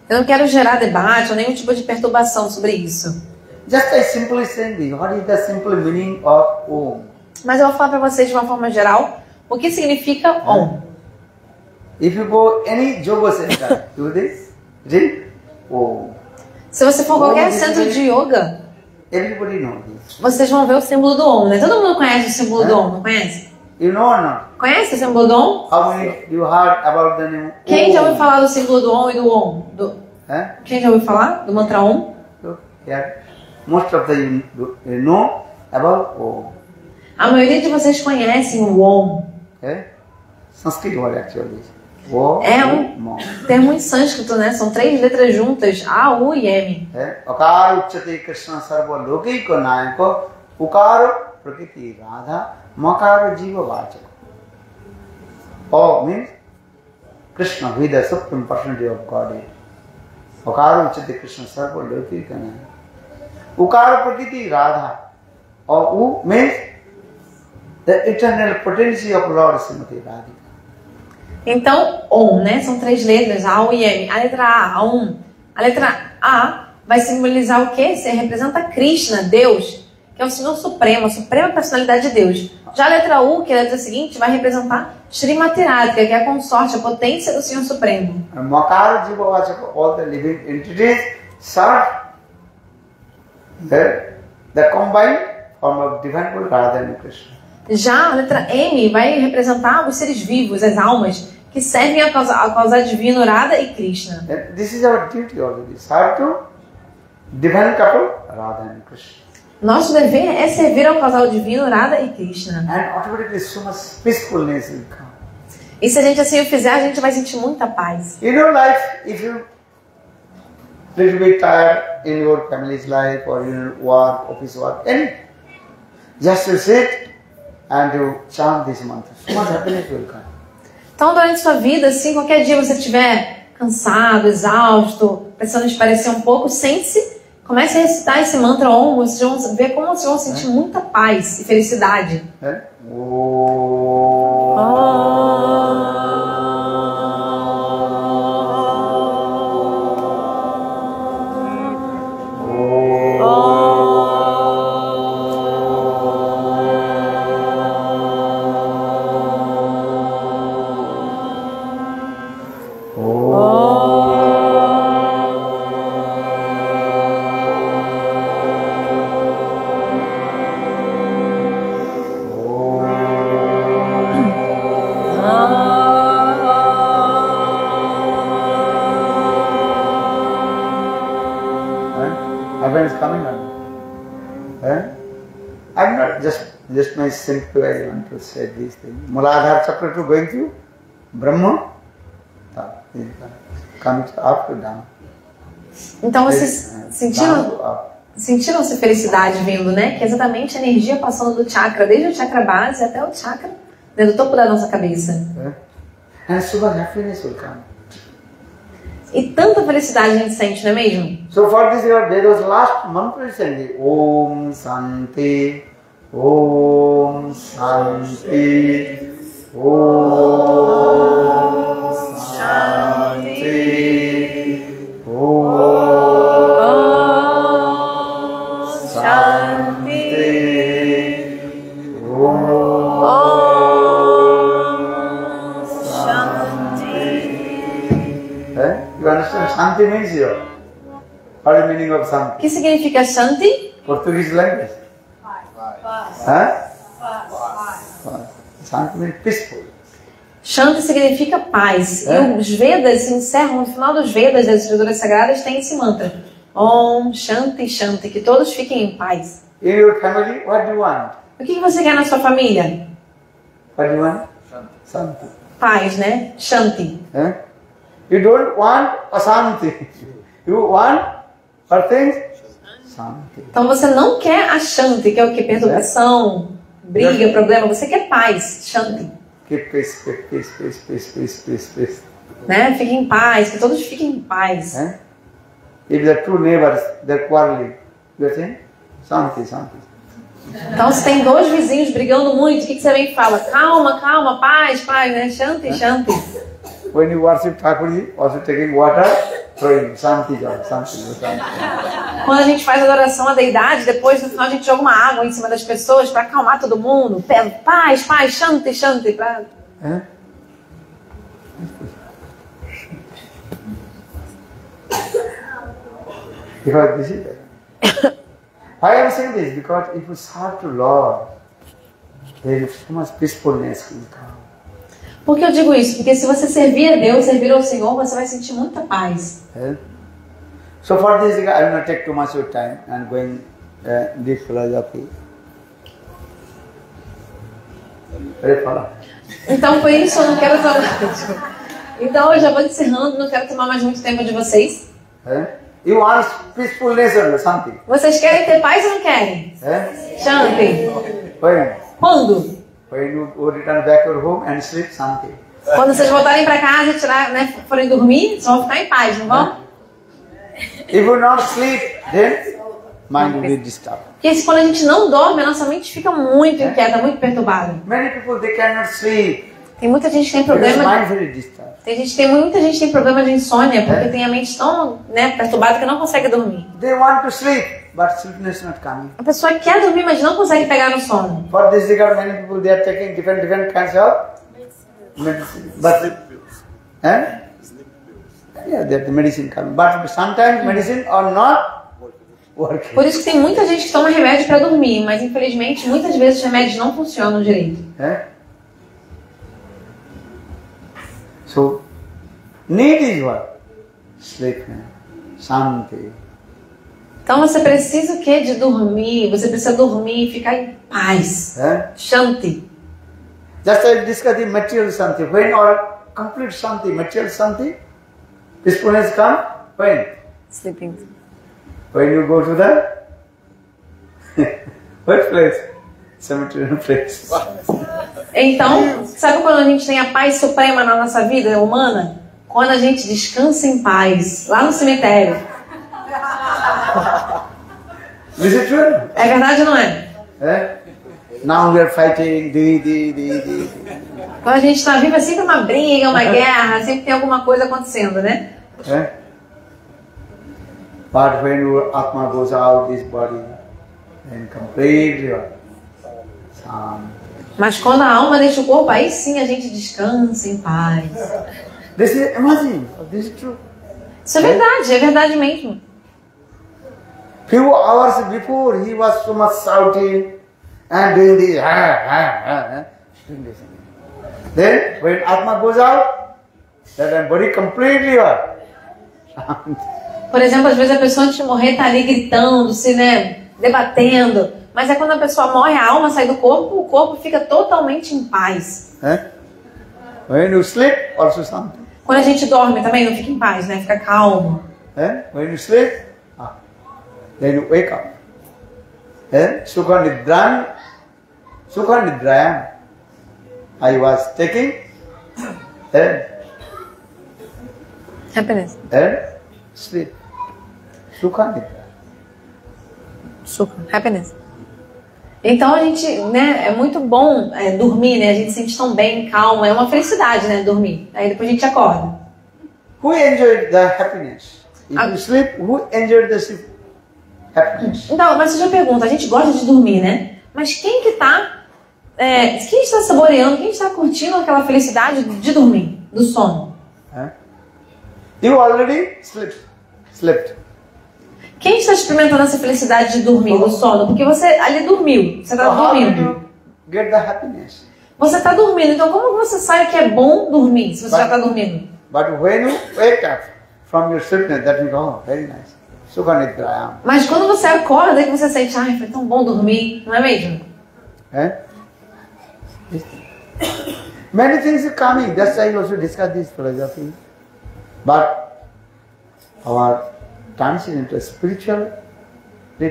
S6: Eu não quero gerar debate ou nenhum tipo de perturbação sobre isso.
S5: Just I simply saying, what is the simple meaning of Om?
S6: Mas eu vou falar para vocês de uma forma geral o que significa Om.
S5: If you go any yoga center, do this, read Om.
S6: Se você for qualquer
S5: Om
S6: centro de yoga,
S5: everybody knows this.
S6: vocês vão ver o símbolo do Om, né? Todo mundo conhece o símbolo do Om, não conhece?
S5: You know or not?
S6: Conhece o símbolo do Om?
S5: How many you heard about the name
S6: Quem já
S5: Om?
S6: ouviu falar do símbolo do Om e do Om? Quem já ouviu falar do mantra Om?
S5: Look here. Most of the you know about Om.
S6: A maioria de vocês conhecem o Om.
S5: Sanskrit word actually. Om.
S6: É um termo em sânscrito, né? São 3 letras juntas, A, U e M.
S5: Akara uchate Krishna sarva lokiko nayako ukara prakriti radha makara jiva vachaka. O means Krishna, who is the supreme personality of Godhead. Akara uchate Krishna sarva lokiko nayako ukara prakriti radha. Or U means the eternal potency of Lord Srimati Radhika.
S6: Então, Om, né? São 3 letras, A, U e M. A letra A, Om. A letra A vai simbolizar o quê? Você representa Krishna, Deus, que é o Senhor Supremo, a suprema personalidade de Deus. Já a letra U, que é a letra seguinte, vai representar Srimati Radhika, que é a consorte, a potência do Senhor Supremo.
S5: Makara Jiva Vachaka, all the living entities serve the combined form of divine Lord Radha and Krishna.
S6: Já a letra M vai representar os seres vivos, as almas, que servem a causar divino Radha e Krishna.
S5: And this is our duty already. Serve to divine couple, Radha and Krishna.
S6: Nosso dever é servir ao casal divino Radha e Krishna.
S5: And automatically so much peacefulness will come.
S6: E se a gente assim o fizer, a gente vai sentir muita paz.
S5: In your life, if you little bit tired in your family's life or in your work, office work, and just to sit and you chant this mantra, so much happiness will come.
S6: Então, durante sua vida, assim, qualquer dia você estiver cansado, exausto, precisando espairecer um pouco, sente-se, comece a recitar esse mantra Om, vocês vão ver como vocês vão sentir muita paz e felicidade. I'm not just my simple I want to say this thing. Muladhara chakra to going to Brahma, comes up to down. Então vocês sentiram-se felicidade vindo, né? Que é exatamente a energia passando do chakra, desde o chakra base até o chakra, né, do topo da nossa cabeça.
S5: And so much happiness will come.
S6: E tanta felicidade a gente sente, não é mesmo?
S5: So for this there was last mantra recently. Om Santi, Om Santi, Om Santi, Om Santi, Om Santi. You understand? Shanti means here. What is the meaning of
S6: O
S5: Shanti?
S6: que significa Shanti?
S5: Portuguese language. Shanti means peaceful.
S6: Shanti significa paz. E os Vedas se encerram, no final dos Vedas, das escrituras sagradas, tem esse mantra. Om Shanti Shanti, que todos fiquem em paz.
S5: In your family, what do you want?
S6: O que você quer na sua família?
S5: What do you want? Shanti.
S6: Paz, né? Shanti.
S5: You don't want Ashanti. You want what things? Shanti.
S6: Então você não quer a Shanti, que é o que? Perturbação, briga, problema. Você quer paz, Shanti.
S5: Keep peace, keep peace, peace, peace, peace, peace, peace.
S6: Né? Fiquem em paz, que todos fiquem em paz.
S5: If the two neighbors, they're quarreling, you're saying, Shanti, Shanti.
S6: Então se tem 2 vizinhos brigando muito, o que você vem e fala? Calma, calma, paz, paz, né? Shanti, Shanti.
S5: When you worship Thakurji, also taking water, Praying, Shanti Jal, Shanti Jal.
S6: Quando a gente faz adoração à deidade, depois no final a gente joga uma água em cima das pessoas para acalmar todo mundo. Paz, paz, Shanti, Shanti. Pra...
S5: Because this is why I am saying this? Because if you serve to Lord, there is so much peacefulness will come.
S6: Por que eu digo isso? Porque se você servir a Deus, servir ao Senhor, você vai sentir muita paz.
S5: So for this, I will not take too much of your time and going deep philosophy.
S6: Então por isso eu não quero tomar. Então eu já vou encerrando, não quero tomar mais muito tempo de vocês.
S5: You want peacefulness or something?
S6: Vocês querem ter paz ou não querem? Shanti. Quando?
S5: When you return back to your home and sleep, Shanti.
S6: Quando vocês voltarem para casa e tirar, né, forem dormir, vocês vão ficar em paz, não vão?
S5: If you not sleep, then mind will be disturbed.
S6: Porque quando a gente não dorme, a nossa mente fica muito inquieta, muito perturbada.
S5: Many people they cannot sleep.
S6: Tem muita gente que tem
S5: Because
S6: problema.
S5: mind very disturbed.
S6: Muita gente tem problema de insônia porque tem a mente tão, né, perturbada que não consegue dormir.
S5: They want to sleep, but sleepiness not coming.
S6: A pessoa quer dormir, mas não consegue pegar no sono.
S5: For this regard, many people they are taking different kinds of medicine. But yeah, that the medicine coming. But sometimes medicine are not working.
S6: Por isso que tem muita gente que toma remédio para dormir, mas infelizmente muitas vezes os remédios não funcionam direito.
S5: So, need is what? Sleep, Shanti.
S6: Então você precisa o quê? De dormir. Você precisa dormir e ficar em paz. Shanti.
S5: Just like discuss the material Shanti. When or complete Shanti, material Shanti, peacefulness come, when?
S6: Sleeping.
S5: When you go to the what place? Cemetery place.
S6: Então, sabe quando a gente tem a paz suprema na nossa vida humana? Quando a gente descansa em paz, lá no cemitério.
S5: Is it true?
S6: É verdade ou não é?
S5: Now we are fighting,
S6: Quando a gente está vivo é sempre uma briga, uma guerra, sempre tem alguma coisa acontecendo, né?
S5: But when your Atma goes out this body, then completely
S6: Mas quando a alma deixa o corpo, aí sim a gente descansa em paz.
S5: This is amazing. This is true.
S6: Isso é verdade mesmo.
S5: Few hours before he was so much shouting and doing this, doing this. Then when Atma goes out, that body completely
S6: Por exemplo, às vezes a pessoa antes de morrer está ali gritando, se, né, debatendo. Mas é quando a pessoa morre, a alma sai do corpo, o corpo fica totalmente em paz.
S5: When you sleep, also something.
S6: Quando a gente dorme também não fica em paz, né? Fica calmo.
S5: When you sleep, then you wake up. Sukha Nidrayam. I was taking
S6: Happiness.
S5: Sleep. Sukha Nidrayam.
S6: Happiness. Então a gente, né, é muito bom dormir, né? A gente se sente tão bem, calmo, é uma felicidade, né, dormir. Aí depois a gente acorda.
S5: Who enjoyed the happiness? If you sleep, who enjoyed the sleep? Happiness.
S6: Então, mas você já pergunta, a gente gosta de dormir, né? Mas quem que tá, quem está saboreando, quem está curtindo aquela felicidade de dormir, do sono?
S5: You already slept.
S6: Quem está experimentando essa felicidade de dormir, do sono? Porque você ali dormiu, você está dormindo.
S5: Get the happiness.
S6: Você está dormindo, então como você sabe que é bom dormir se você já está dormindo?
S5: But when you wake up from your sleepiness, that is very nice. Sukha Nidrayam.
S6: Mas quando você acorda, que você sente, ai, foi tão bom dormir, não é mesmo?
S5: Many things are coming. That's why I also discuss this philosophy. But our transition into spirituality, we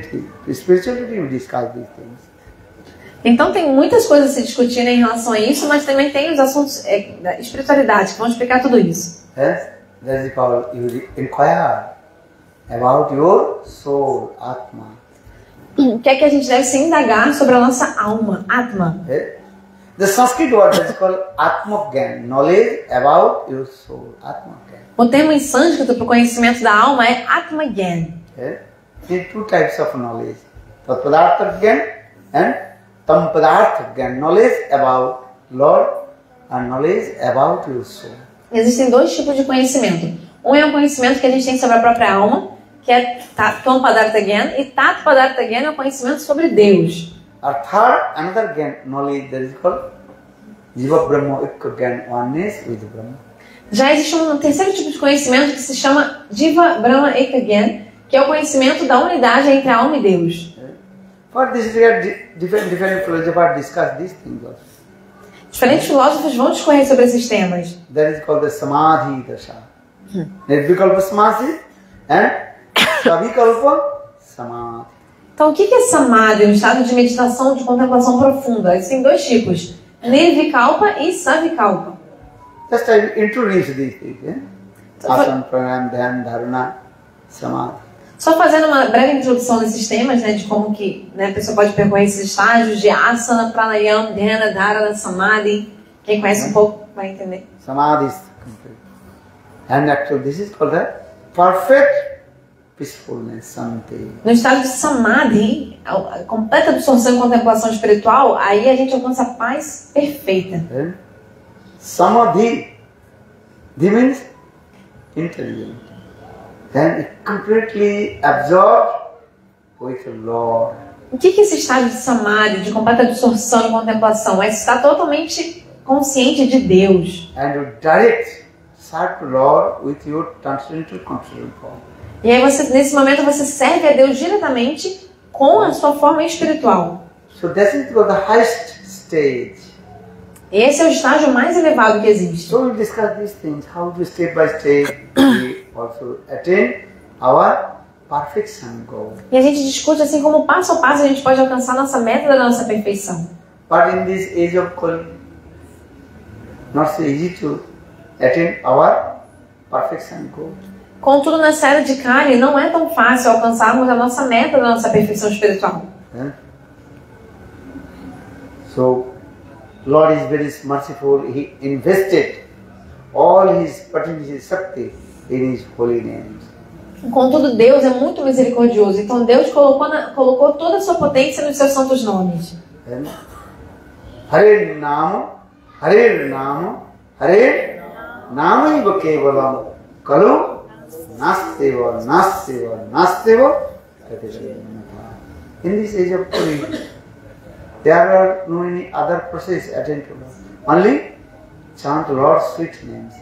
S5: discuss these things.
S6: Então tem muitas coisas a se discutir em relação a isso, mas também tem os assuntos da espiritualidade que vão explicar tudo isso.
S5: That is called you inquire about your soul, Atma.
S6: O que é que a gente deve se indagar sobre a nossa alma, Atma?
S5: The Sanskrit word is called Atmagyan, knowledge about your soul. Atmagyan.
S6: O termo em sânscrito para o conhecimento da alma é Atmagyan.
S5: Okay? There are two types of knowledge. Tatpadartha Gyan and Tampadartha Gyan. Knowledge about Lord and knowledge about your soul.
S6: Existem dois tipos de conhecimento. Um é o conhecimento que a gente tem sobre a própria alma, que é Tampadartha Gyan, e Tatpadartha Gyan é o conhecimento sobre Deus.
S5: A third, another Gyan, knowledge that is called Jiva Brahma Ikka Gyan, oneness with Brahma.
S6: Já existe um terceiro tipo de conhecimento que se chama Jiva Brahma Ekha Gyan, que é o conhecimento da unidade entre a alma e Deus.
S5: For this, different philosophers discuss these things also.
S6: Diferentes filósofos vão discorrer sobre esses temas.
S5: That is called the Samadhi Dasha. Nirvikalpa Samadhi and Savikalpa Samadhi.
S6: Então, o que é Samadhi? Um estado de meditação, de contemplação profunda. Existem dois tipos, Nirvikalpa e Savikalpa.
S5: Just I introduce these things. Asana, Pranayama, Dhyana, Dharana, Samadhi.
S6: Só fazendo uma breve introdução desses temas, né, de como que, né, a pessoa pode percorrer esses estágios de Asana, Pranayama, Dhyana, Dharana, Samadhi. Quem conhece um pouco vai entender.
S5: Samadhi is complete. And actually this is called the perfect peacefulness, Santi.
S6: No estado de Samadhi, a completa absorção e contemplação espiritual, aí a gente alcança a paz perfeita.
S5: Samadhi, that means intelligent. Then it completely absorbed with the Lord.
S6: O que é esse estado de Samadhi, de completa absorção e contemplação? É estar totalmente consciente de Deus.
S5: And you direct serve the Lord with your transcendental consciousness form.
S6: E aí você, nesse momento você serve a Deus diretamente com a sua forma espiritual.
S5: So that is the highest stage.
S6: Esse é o estágio mais elevado que existe.
S5: So we discuss these things, how to step by step we also attain our perfection goal.
S6: E a gente discute assim como passo a passo a gente pode alcançar a nossa meta da nossa perfeição.
S5: But in this age of Kali, not so easy to attain our perfection goal.
S6: Contudo, nessa era de Kali, não é tão fácil alcançarmos a nossa meta da nossa perfeição espiritual.
S5: So, Lord is very merciful. He invested all His potency, Shakti in His holy names.
S6: Contudo, Deus é muito misericordioso. Então, Deus colocou toda a sua potência nos seus santos nomes.
S5: Hare Nama, Hare Nama, Hare Nama Iva Kevalam Kalu Nasteva, Nasteva, Nasteva. In this age of Kali, there are no any other process attend to. Only chant Lord's sweet names.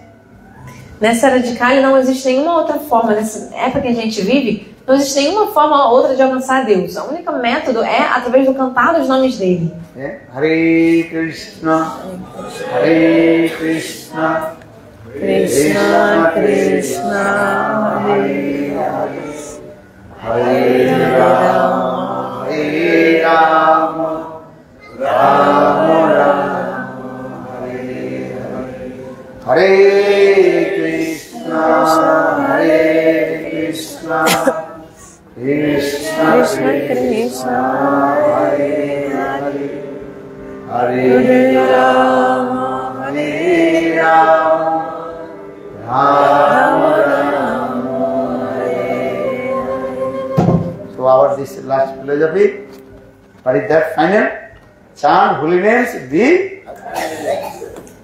S6: Nessa era de Kali não existe nenhuma outra forma, nessa época que a gente vive, não existe nenhuma forma ou outra de alcançar a Deus. O único método é através do cantar dos nomes dele.
S5: Hare Krishna, Hare Krishna, Krishna Krishna, Hare Hare, Hare Rama, Hare Rama, Rama Rama, Hare Hare, Hare Krishna, Hare Krishna, Krishna Krishna, Hare Hare, Hare Rama, Hare Rama, Rama Rama, Hare Hare. So our this last philosophy, what is that final? Chant holy names, be.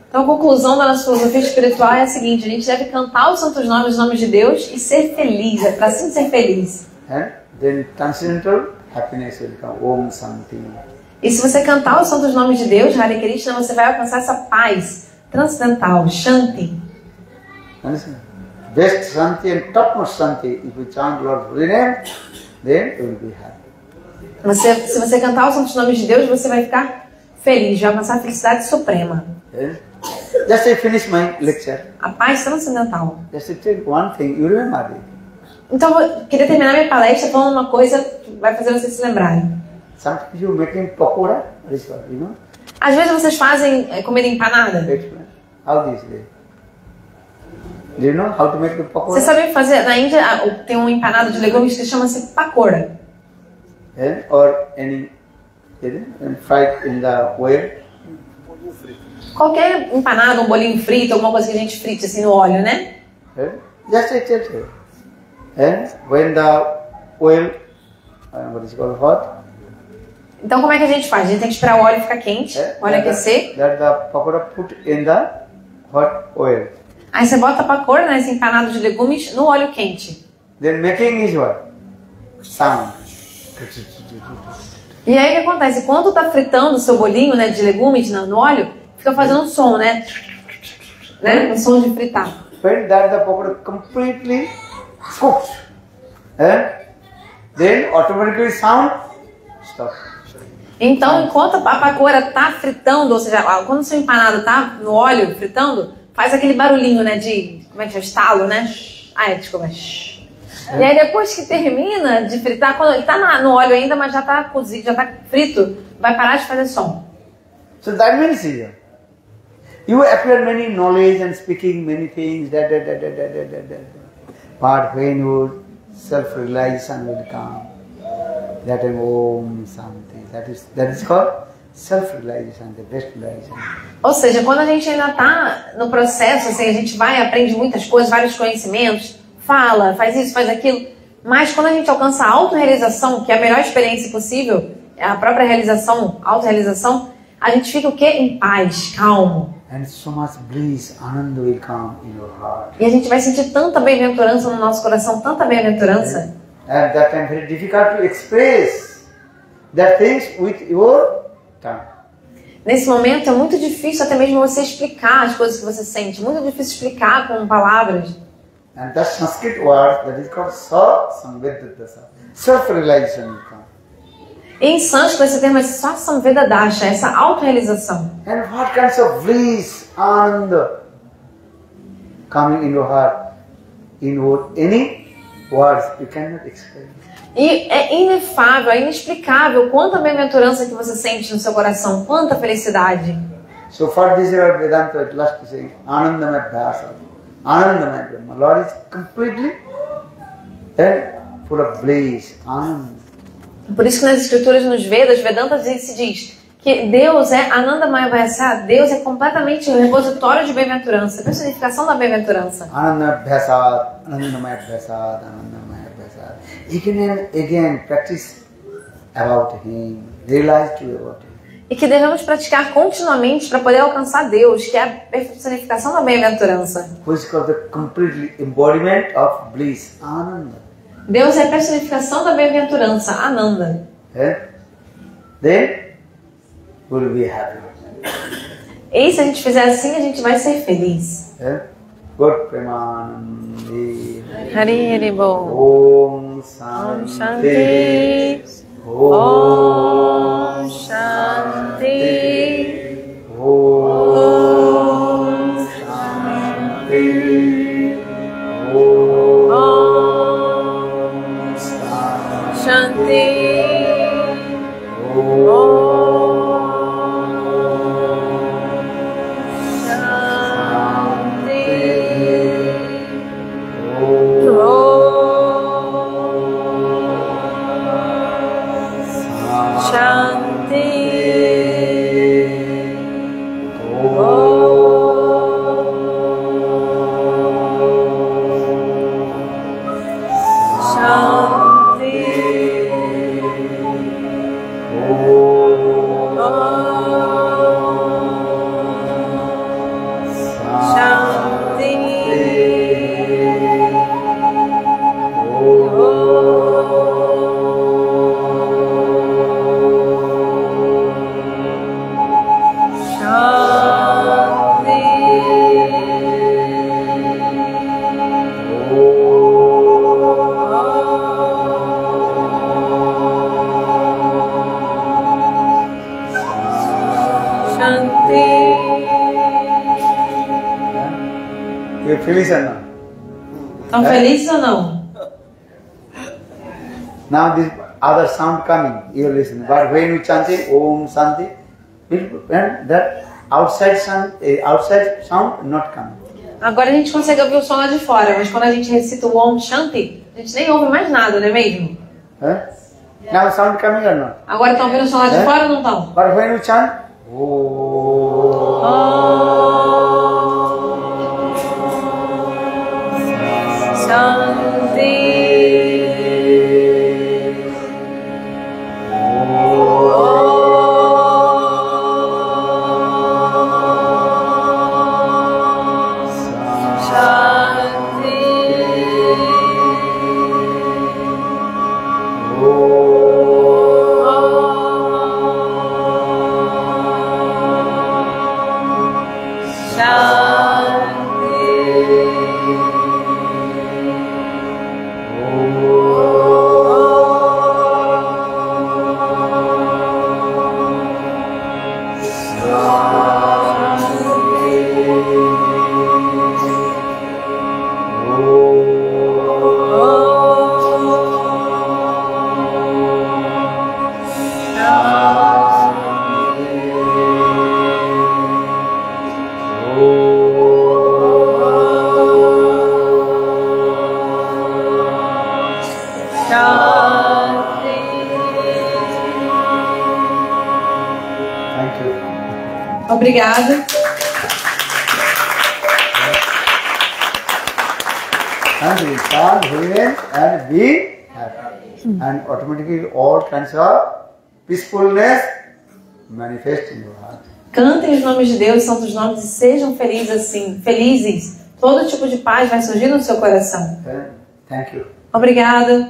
S6: Então a conclusão da nossa filosofia espiritual é a seguinte: a gente deve cantar os santos nomes, os nomes de Deus e ser feliz, para assim ser feliz.
S5: And then transcendental happiness will come. Om Santi.
S6: E se você cantar os santos nomes de Deus, Hare Krishna, você vai alcançar essa paz transcendental, Shanti.
S5: Understand? Best Santi and topmost Santi. If you chant Lord's holy name, then you will be happy.
S6: Se você cantar os santos nomes de Deus, você vai ficar feliz, vai alcançar a felicidade suprema.
S5: Just I finish my lecture.
S6: A paz transcendental.
S5: Just to tell one thing, you remember it.
S6: Então eu queria terminar minha palestra falando uma coisa que vai fazer vocês se lembrarem.
S5: Sometimes you making pakora, you know?
S6: Às vezes vocês fazem comida empanada.
S5: Explain. How this way? Do you know how to make the pakora?
S6: Vocês sabem fazer? Na Índia tem um empanado de legumes que chama-se pakora.
S5: Or any fried in the oil.
S6: Qualquer empanada, um bolinho frito, alguma coisa que a gente frite assim no óleo, né?
S5: Just it. And when the oil, what is called hot?
S6: Então como é que a gente faz? A gente tem que esperar o óleo ficar quente, o óleo aquecer.
S5: That the pakoda put in the hot oil.
S6: Aí você bota a pakoda, né, esse empanado de legumes, no óleo quente.
S5: Then making is what? Sound.
S6: E aí o que acontece? Quando tá fritando o seu bolinho, né, de legumes no óleo, fica fazendo um som, né? Um som de fritar.
S5: When that the pakoda completely cooked, then automatically sound stop.
S6: Então, enquanto a pakoda tá fritando, ou seja, quando o seu empanado tá no óleo fritando, faz aquele barulhinho, né, de, como é que é, estalo, né? Desculpa. E aí depois que termina de fritar, quando ele tá no óleo ainda, mas já tá cozido, já tá frito, vai parar de fazer som.
S5: So that means you appear many knowledge and speaking many things, that. But when your self-realization will come, that time Om Shanti, that is called self-realization, the best realization.
S6: Ou seja, quando a gente ainda tá no processo, assim, a gente vai, aprende muitas coisas, vários conhecimentos, fala, faz isso, faz aquilo, mas quando a gente alcança a autorrealização, que é a melhor experiência possível, é a própria realização, autorrealização, a gente fica o quê? Em paz, calmo.
S5: And so much bliss, ananda will come in your heart.
S6: E a gente vai sentir tanta bem-aventurança no nosso coração, tanta bem-aventurança.
S5: At that time very difficult to express that things with your tongue.
S6: Nesse momento é muito difícil até mesmo você explicar as coisas que você sente, muito difícil explicar com palavras.
S5: And that Sanskrit word that is called Sa-Samvedadasa, self-realization will come.
S6: Em sânscrito esse termo é Sa-Samvedadasha, essa autorrealização.
S5: And what kinds of bliss, ananda coming in your heart, in any words you cannot explain.
S6: E é inefável, é inexplicável quanta bem-aventurança que você sente no seu coração, quanta felicidade.
S5: So for this Vedanta at last we say Anandamaya Bhyasa, Anandamaya Brahma. Lord is completely full of bliss, ananda.
S6: Por isso que nas escrituras, nos Vedas, Vedanta se diz que Deus é Anandamaya Bhyasa, Deus é completamente o repositório de bem-aventurança, a personificação da bem-aventurança.
S5: Anandamaya Bhyasa, Anandamaya Bhyasa, Anandamaya Bhyasa. Again and again practice about Him, realize to about Him.
S6: E que devemos praticar continuamente para poder alcançar Deus, que é a personificação da bem-aventurança.
S5: Which is called the complete embodiment of bliss, Ananda.
S6: Deus é a personificação da bem-aventurança, Ananda.
S5: Then we'll be happy.
S6: E se a gente fizer assim, a gente vai ser feliz.
S5: Good Premanandi.
S6: Hari Hari Bol.
S5: Om
S6: Om
S5: Shanti.
S6: Shanti. Om Shanti.
S5: Om Shanti. Om
S6: Shanti.
S5: Feliz ou não?
S6: Estão felizes ou não?
S5: Now this other sound coming, you listen. But when you chanting Om Shanti, and that outside sound not coming.
S6: Agora a gente consegue ouvir o som lá de fora, mas quando a gente recita o Om Shanti, a gente nem ouve mais nada, não é mesmo?
S5: Now sound coming or not?
S6: Agora estão ouvindo o som lá de fora ou não estão?
S5: But when you chant Om
S6: Obrigada.
S5: And we chant, remain and be happy. And automatically all kinds of peacefulness manifest in your heart.
S6: Cantem os nomes de Deus, santos nomes, e sejam felizes assim, felizes. Todo tipo de paz vai surgir no seu coração.
S5: Thank you.
S6: Obrigada.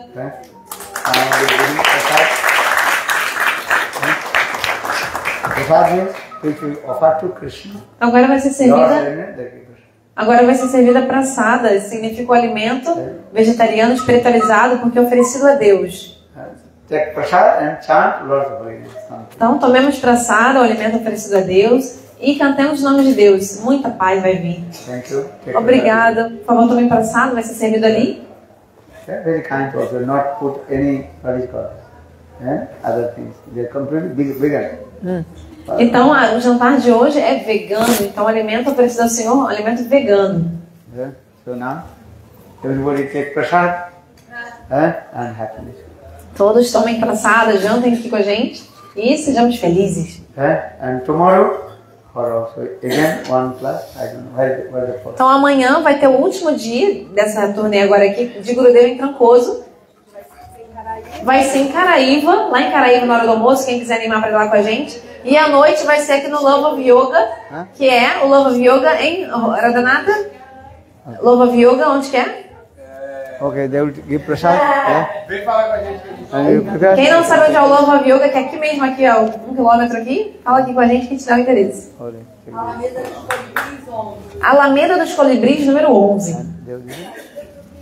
S6: Agora vai ser servida. Agora vai ser servida praçada. Significa o alimento vegetariano espiritualizado, porque é oferecido a Deus. Então tomemos praçada, o alimento oferecido a Deus, e cantemos o nome de Deus. Muita paz vai vir. Obrigada. Por favor, tomem praçada, vai ser servido ali.
S5: Very kind also, not put any other things. They are completely vegan.
S6: Então, o jantar de hoje é vegano. Então, o alimento oferecido ao Senhor é um alimento vegano.
S5: So now, everybody take prasad and happiness.
S6: Todos tomem praçada, jantem aqui com a gente e sejamos felizes.
S5: And tomorrow, or also again 1 class. I don't know where the fourth.
S6: Então, amanhã vai ter o último dia dessa turnê agora aqui de Gurudev em Trancoso. Vai ser em Caraíva, lá em Caraíva na hora do almoço, quem quiser animar para ir lá com a gente. E à noite vai ser aqui no Love of Yoga, que é o Love of Yoga em Radhanatha. Love of Yoga, onde que é?
S5: Okay, they will give prasad.
S4: Vem falar com a gente.
S6: Quem não sabe onde é o Love of Yoga, que é aqui mesmo, aqui, ó, 1 quilômetro aqui, fala aqui com a gente que te dá o endereço. Alameda dos Colibris, número 11.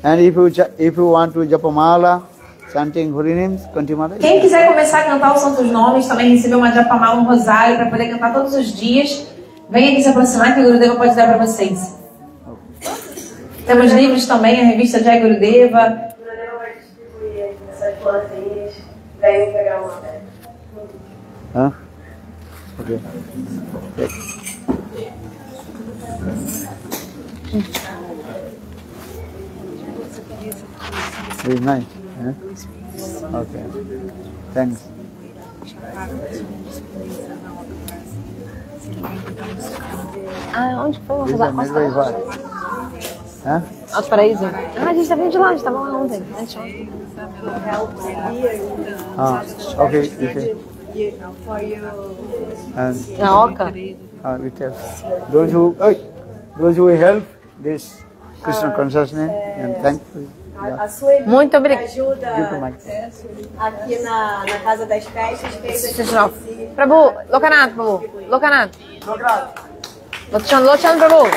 S5: And if you want to japamala, chanting holy names, Kantimala.
S6: Quem quiser começar a cantar os santos nomes, também recebeu uma japamala, um rosário, para poder cantar todos os dias, venha aqui se aproximar que o Gurudeva pode dar para vocês. Temos livros também, a revista Jai Gurudeva.
S3: O Gurudeva vai distribuir essas plantinhas, venham pegar uma.
S5: Okay. Very nice. Okay. Thanks.
S7: Ah, onde foi o
S5: This is very far.
S7: Alto Paraíso? Ah, a gente tá vindo de lá, a gente tava lá ontem.
S5: Okay. Okay. And
S7: Na Oca?
S5: we tell those who help this Krishna consciousness and thankful.
S3: A Sueli
S7: Muito obrigada.
S3: ajuda aqui na Casa das Festas, fez
S7: Prabhu, Lokanath, Prabhu. Lokanath. Lochan, Prabhu.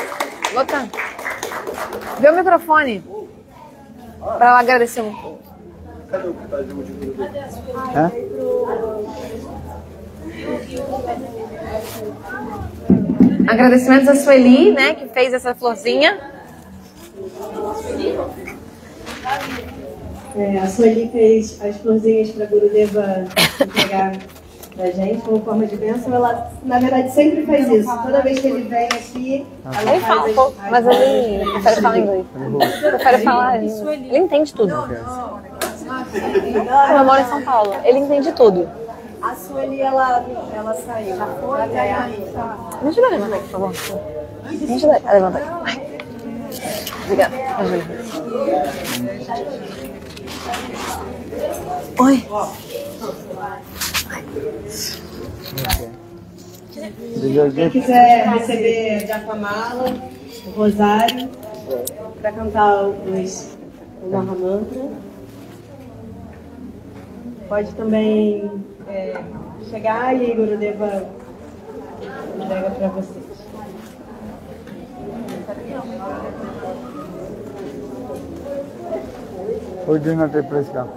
S7: Lochan. Vê o microfone. Para ela agradecer um pouco.
S6: Agradecimentos a Sueli, né, que fez essa florzinha.
S8: A Sueli fez as florzinhas para a Gurudeva entregar pra gente como forma de bênção. Ela, na verdade, sempre faz isso. Toda vez que ele vem aqui, ela
S7: Ele fala um pouco, mas ele prefere falar inglês. Prefere falar. Ele entende tudo. Eu moro em São Paulo. Ele entende tudo.
S8: A Sueli, ela saiu. Já foi?
S7: Me ajuda a levantar aqui, por favor. Me ajuda a levantar aqui. Ai. Obrigada. Me ajuda. Oi.
S8: Quem quiser receber Japamala, o Rosário, para cantar o Mahamantra, pode também chegar e a Gurudeva entrega para vocês.
S5: Who do not please come?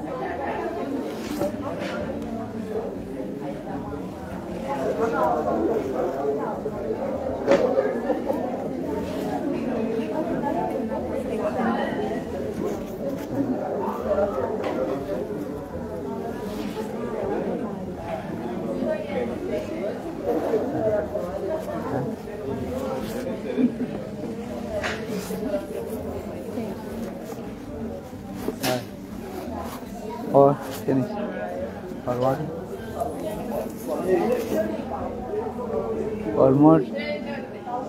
S5: Or finish. Or what? Almost.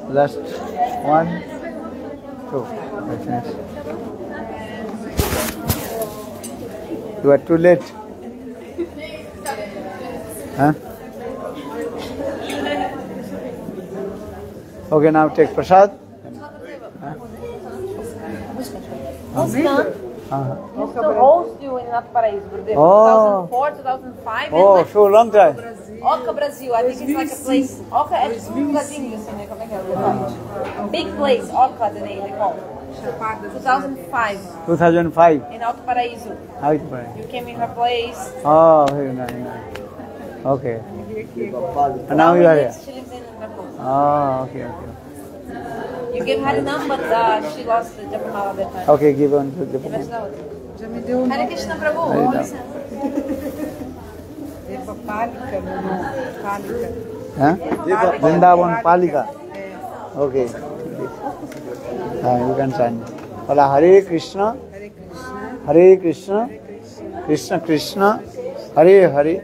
S5: Last 1, 2. Finish. You are too late. Huh? Okay, now take prasad.
S7: To host you in Alto Paraíso, Gurudeva.
S5: Oh.
S7: 2004, 2005.
S5: Oh, so long time.
S7: Oca Brazil, I think it's like a place. Oca é tipo um lugarzinho assim, né? Como é que é? Big place, Oca, the name they call. 2005.
S5: 2005.
S7: In Alto Paraíso.
S5: Alto Paraíso.
S7: You came in her place.
S5: Oh, very nice. Okay. And now you are here.
S7: She lives in Raposa.
S5: Oh, okay.
S7: You gave her the number, but she lost the Japamala that time.
S5: Okay, give on to the
S7: Give us the Hare Krishna Prabhu.
S5: Vrindavan Palika. Okay. You can sign. Hare Krishna, Hare Krishna, Krishna Krishna, Hare Hare,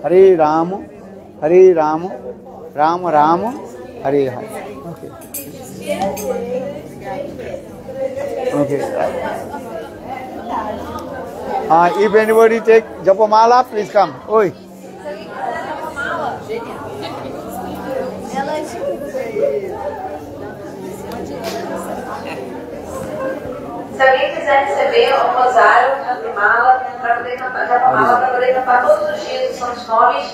S5: Hare Rama, Hare Rama, Rama Rama, Hare Hare. Okay. Okay. If anybody take Japamala, please come. Oi.
S2: Se alguém quiser receber o rosário, Japamala, para poder cantar todos os dias os santos nomes,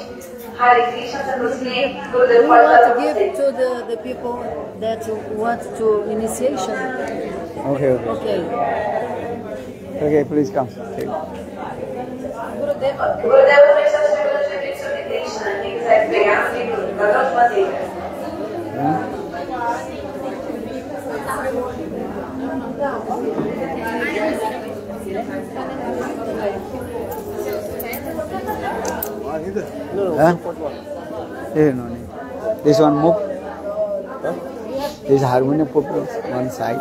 S2: Hare Krishna, se aproxime, Gurudeva pode dar para você.
S3: To the people that want to initiation.
S5: Okay. Okay, please come. Take.
S2: Gurudeva também está escrevendo os livros sobre Krishna. Quem quiser pegar o livro, Gadol de Madeira.
S5: No. This one move. This harmonium put one side.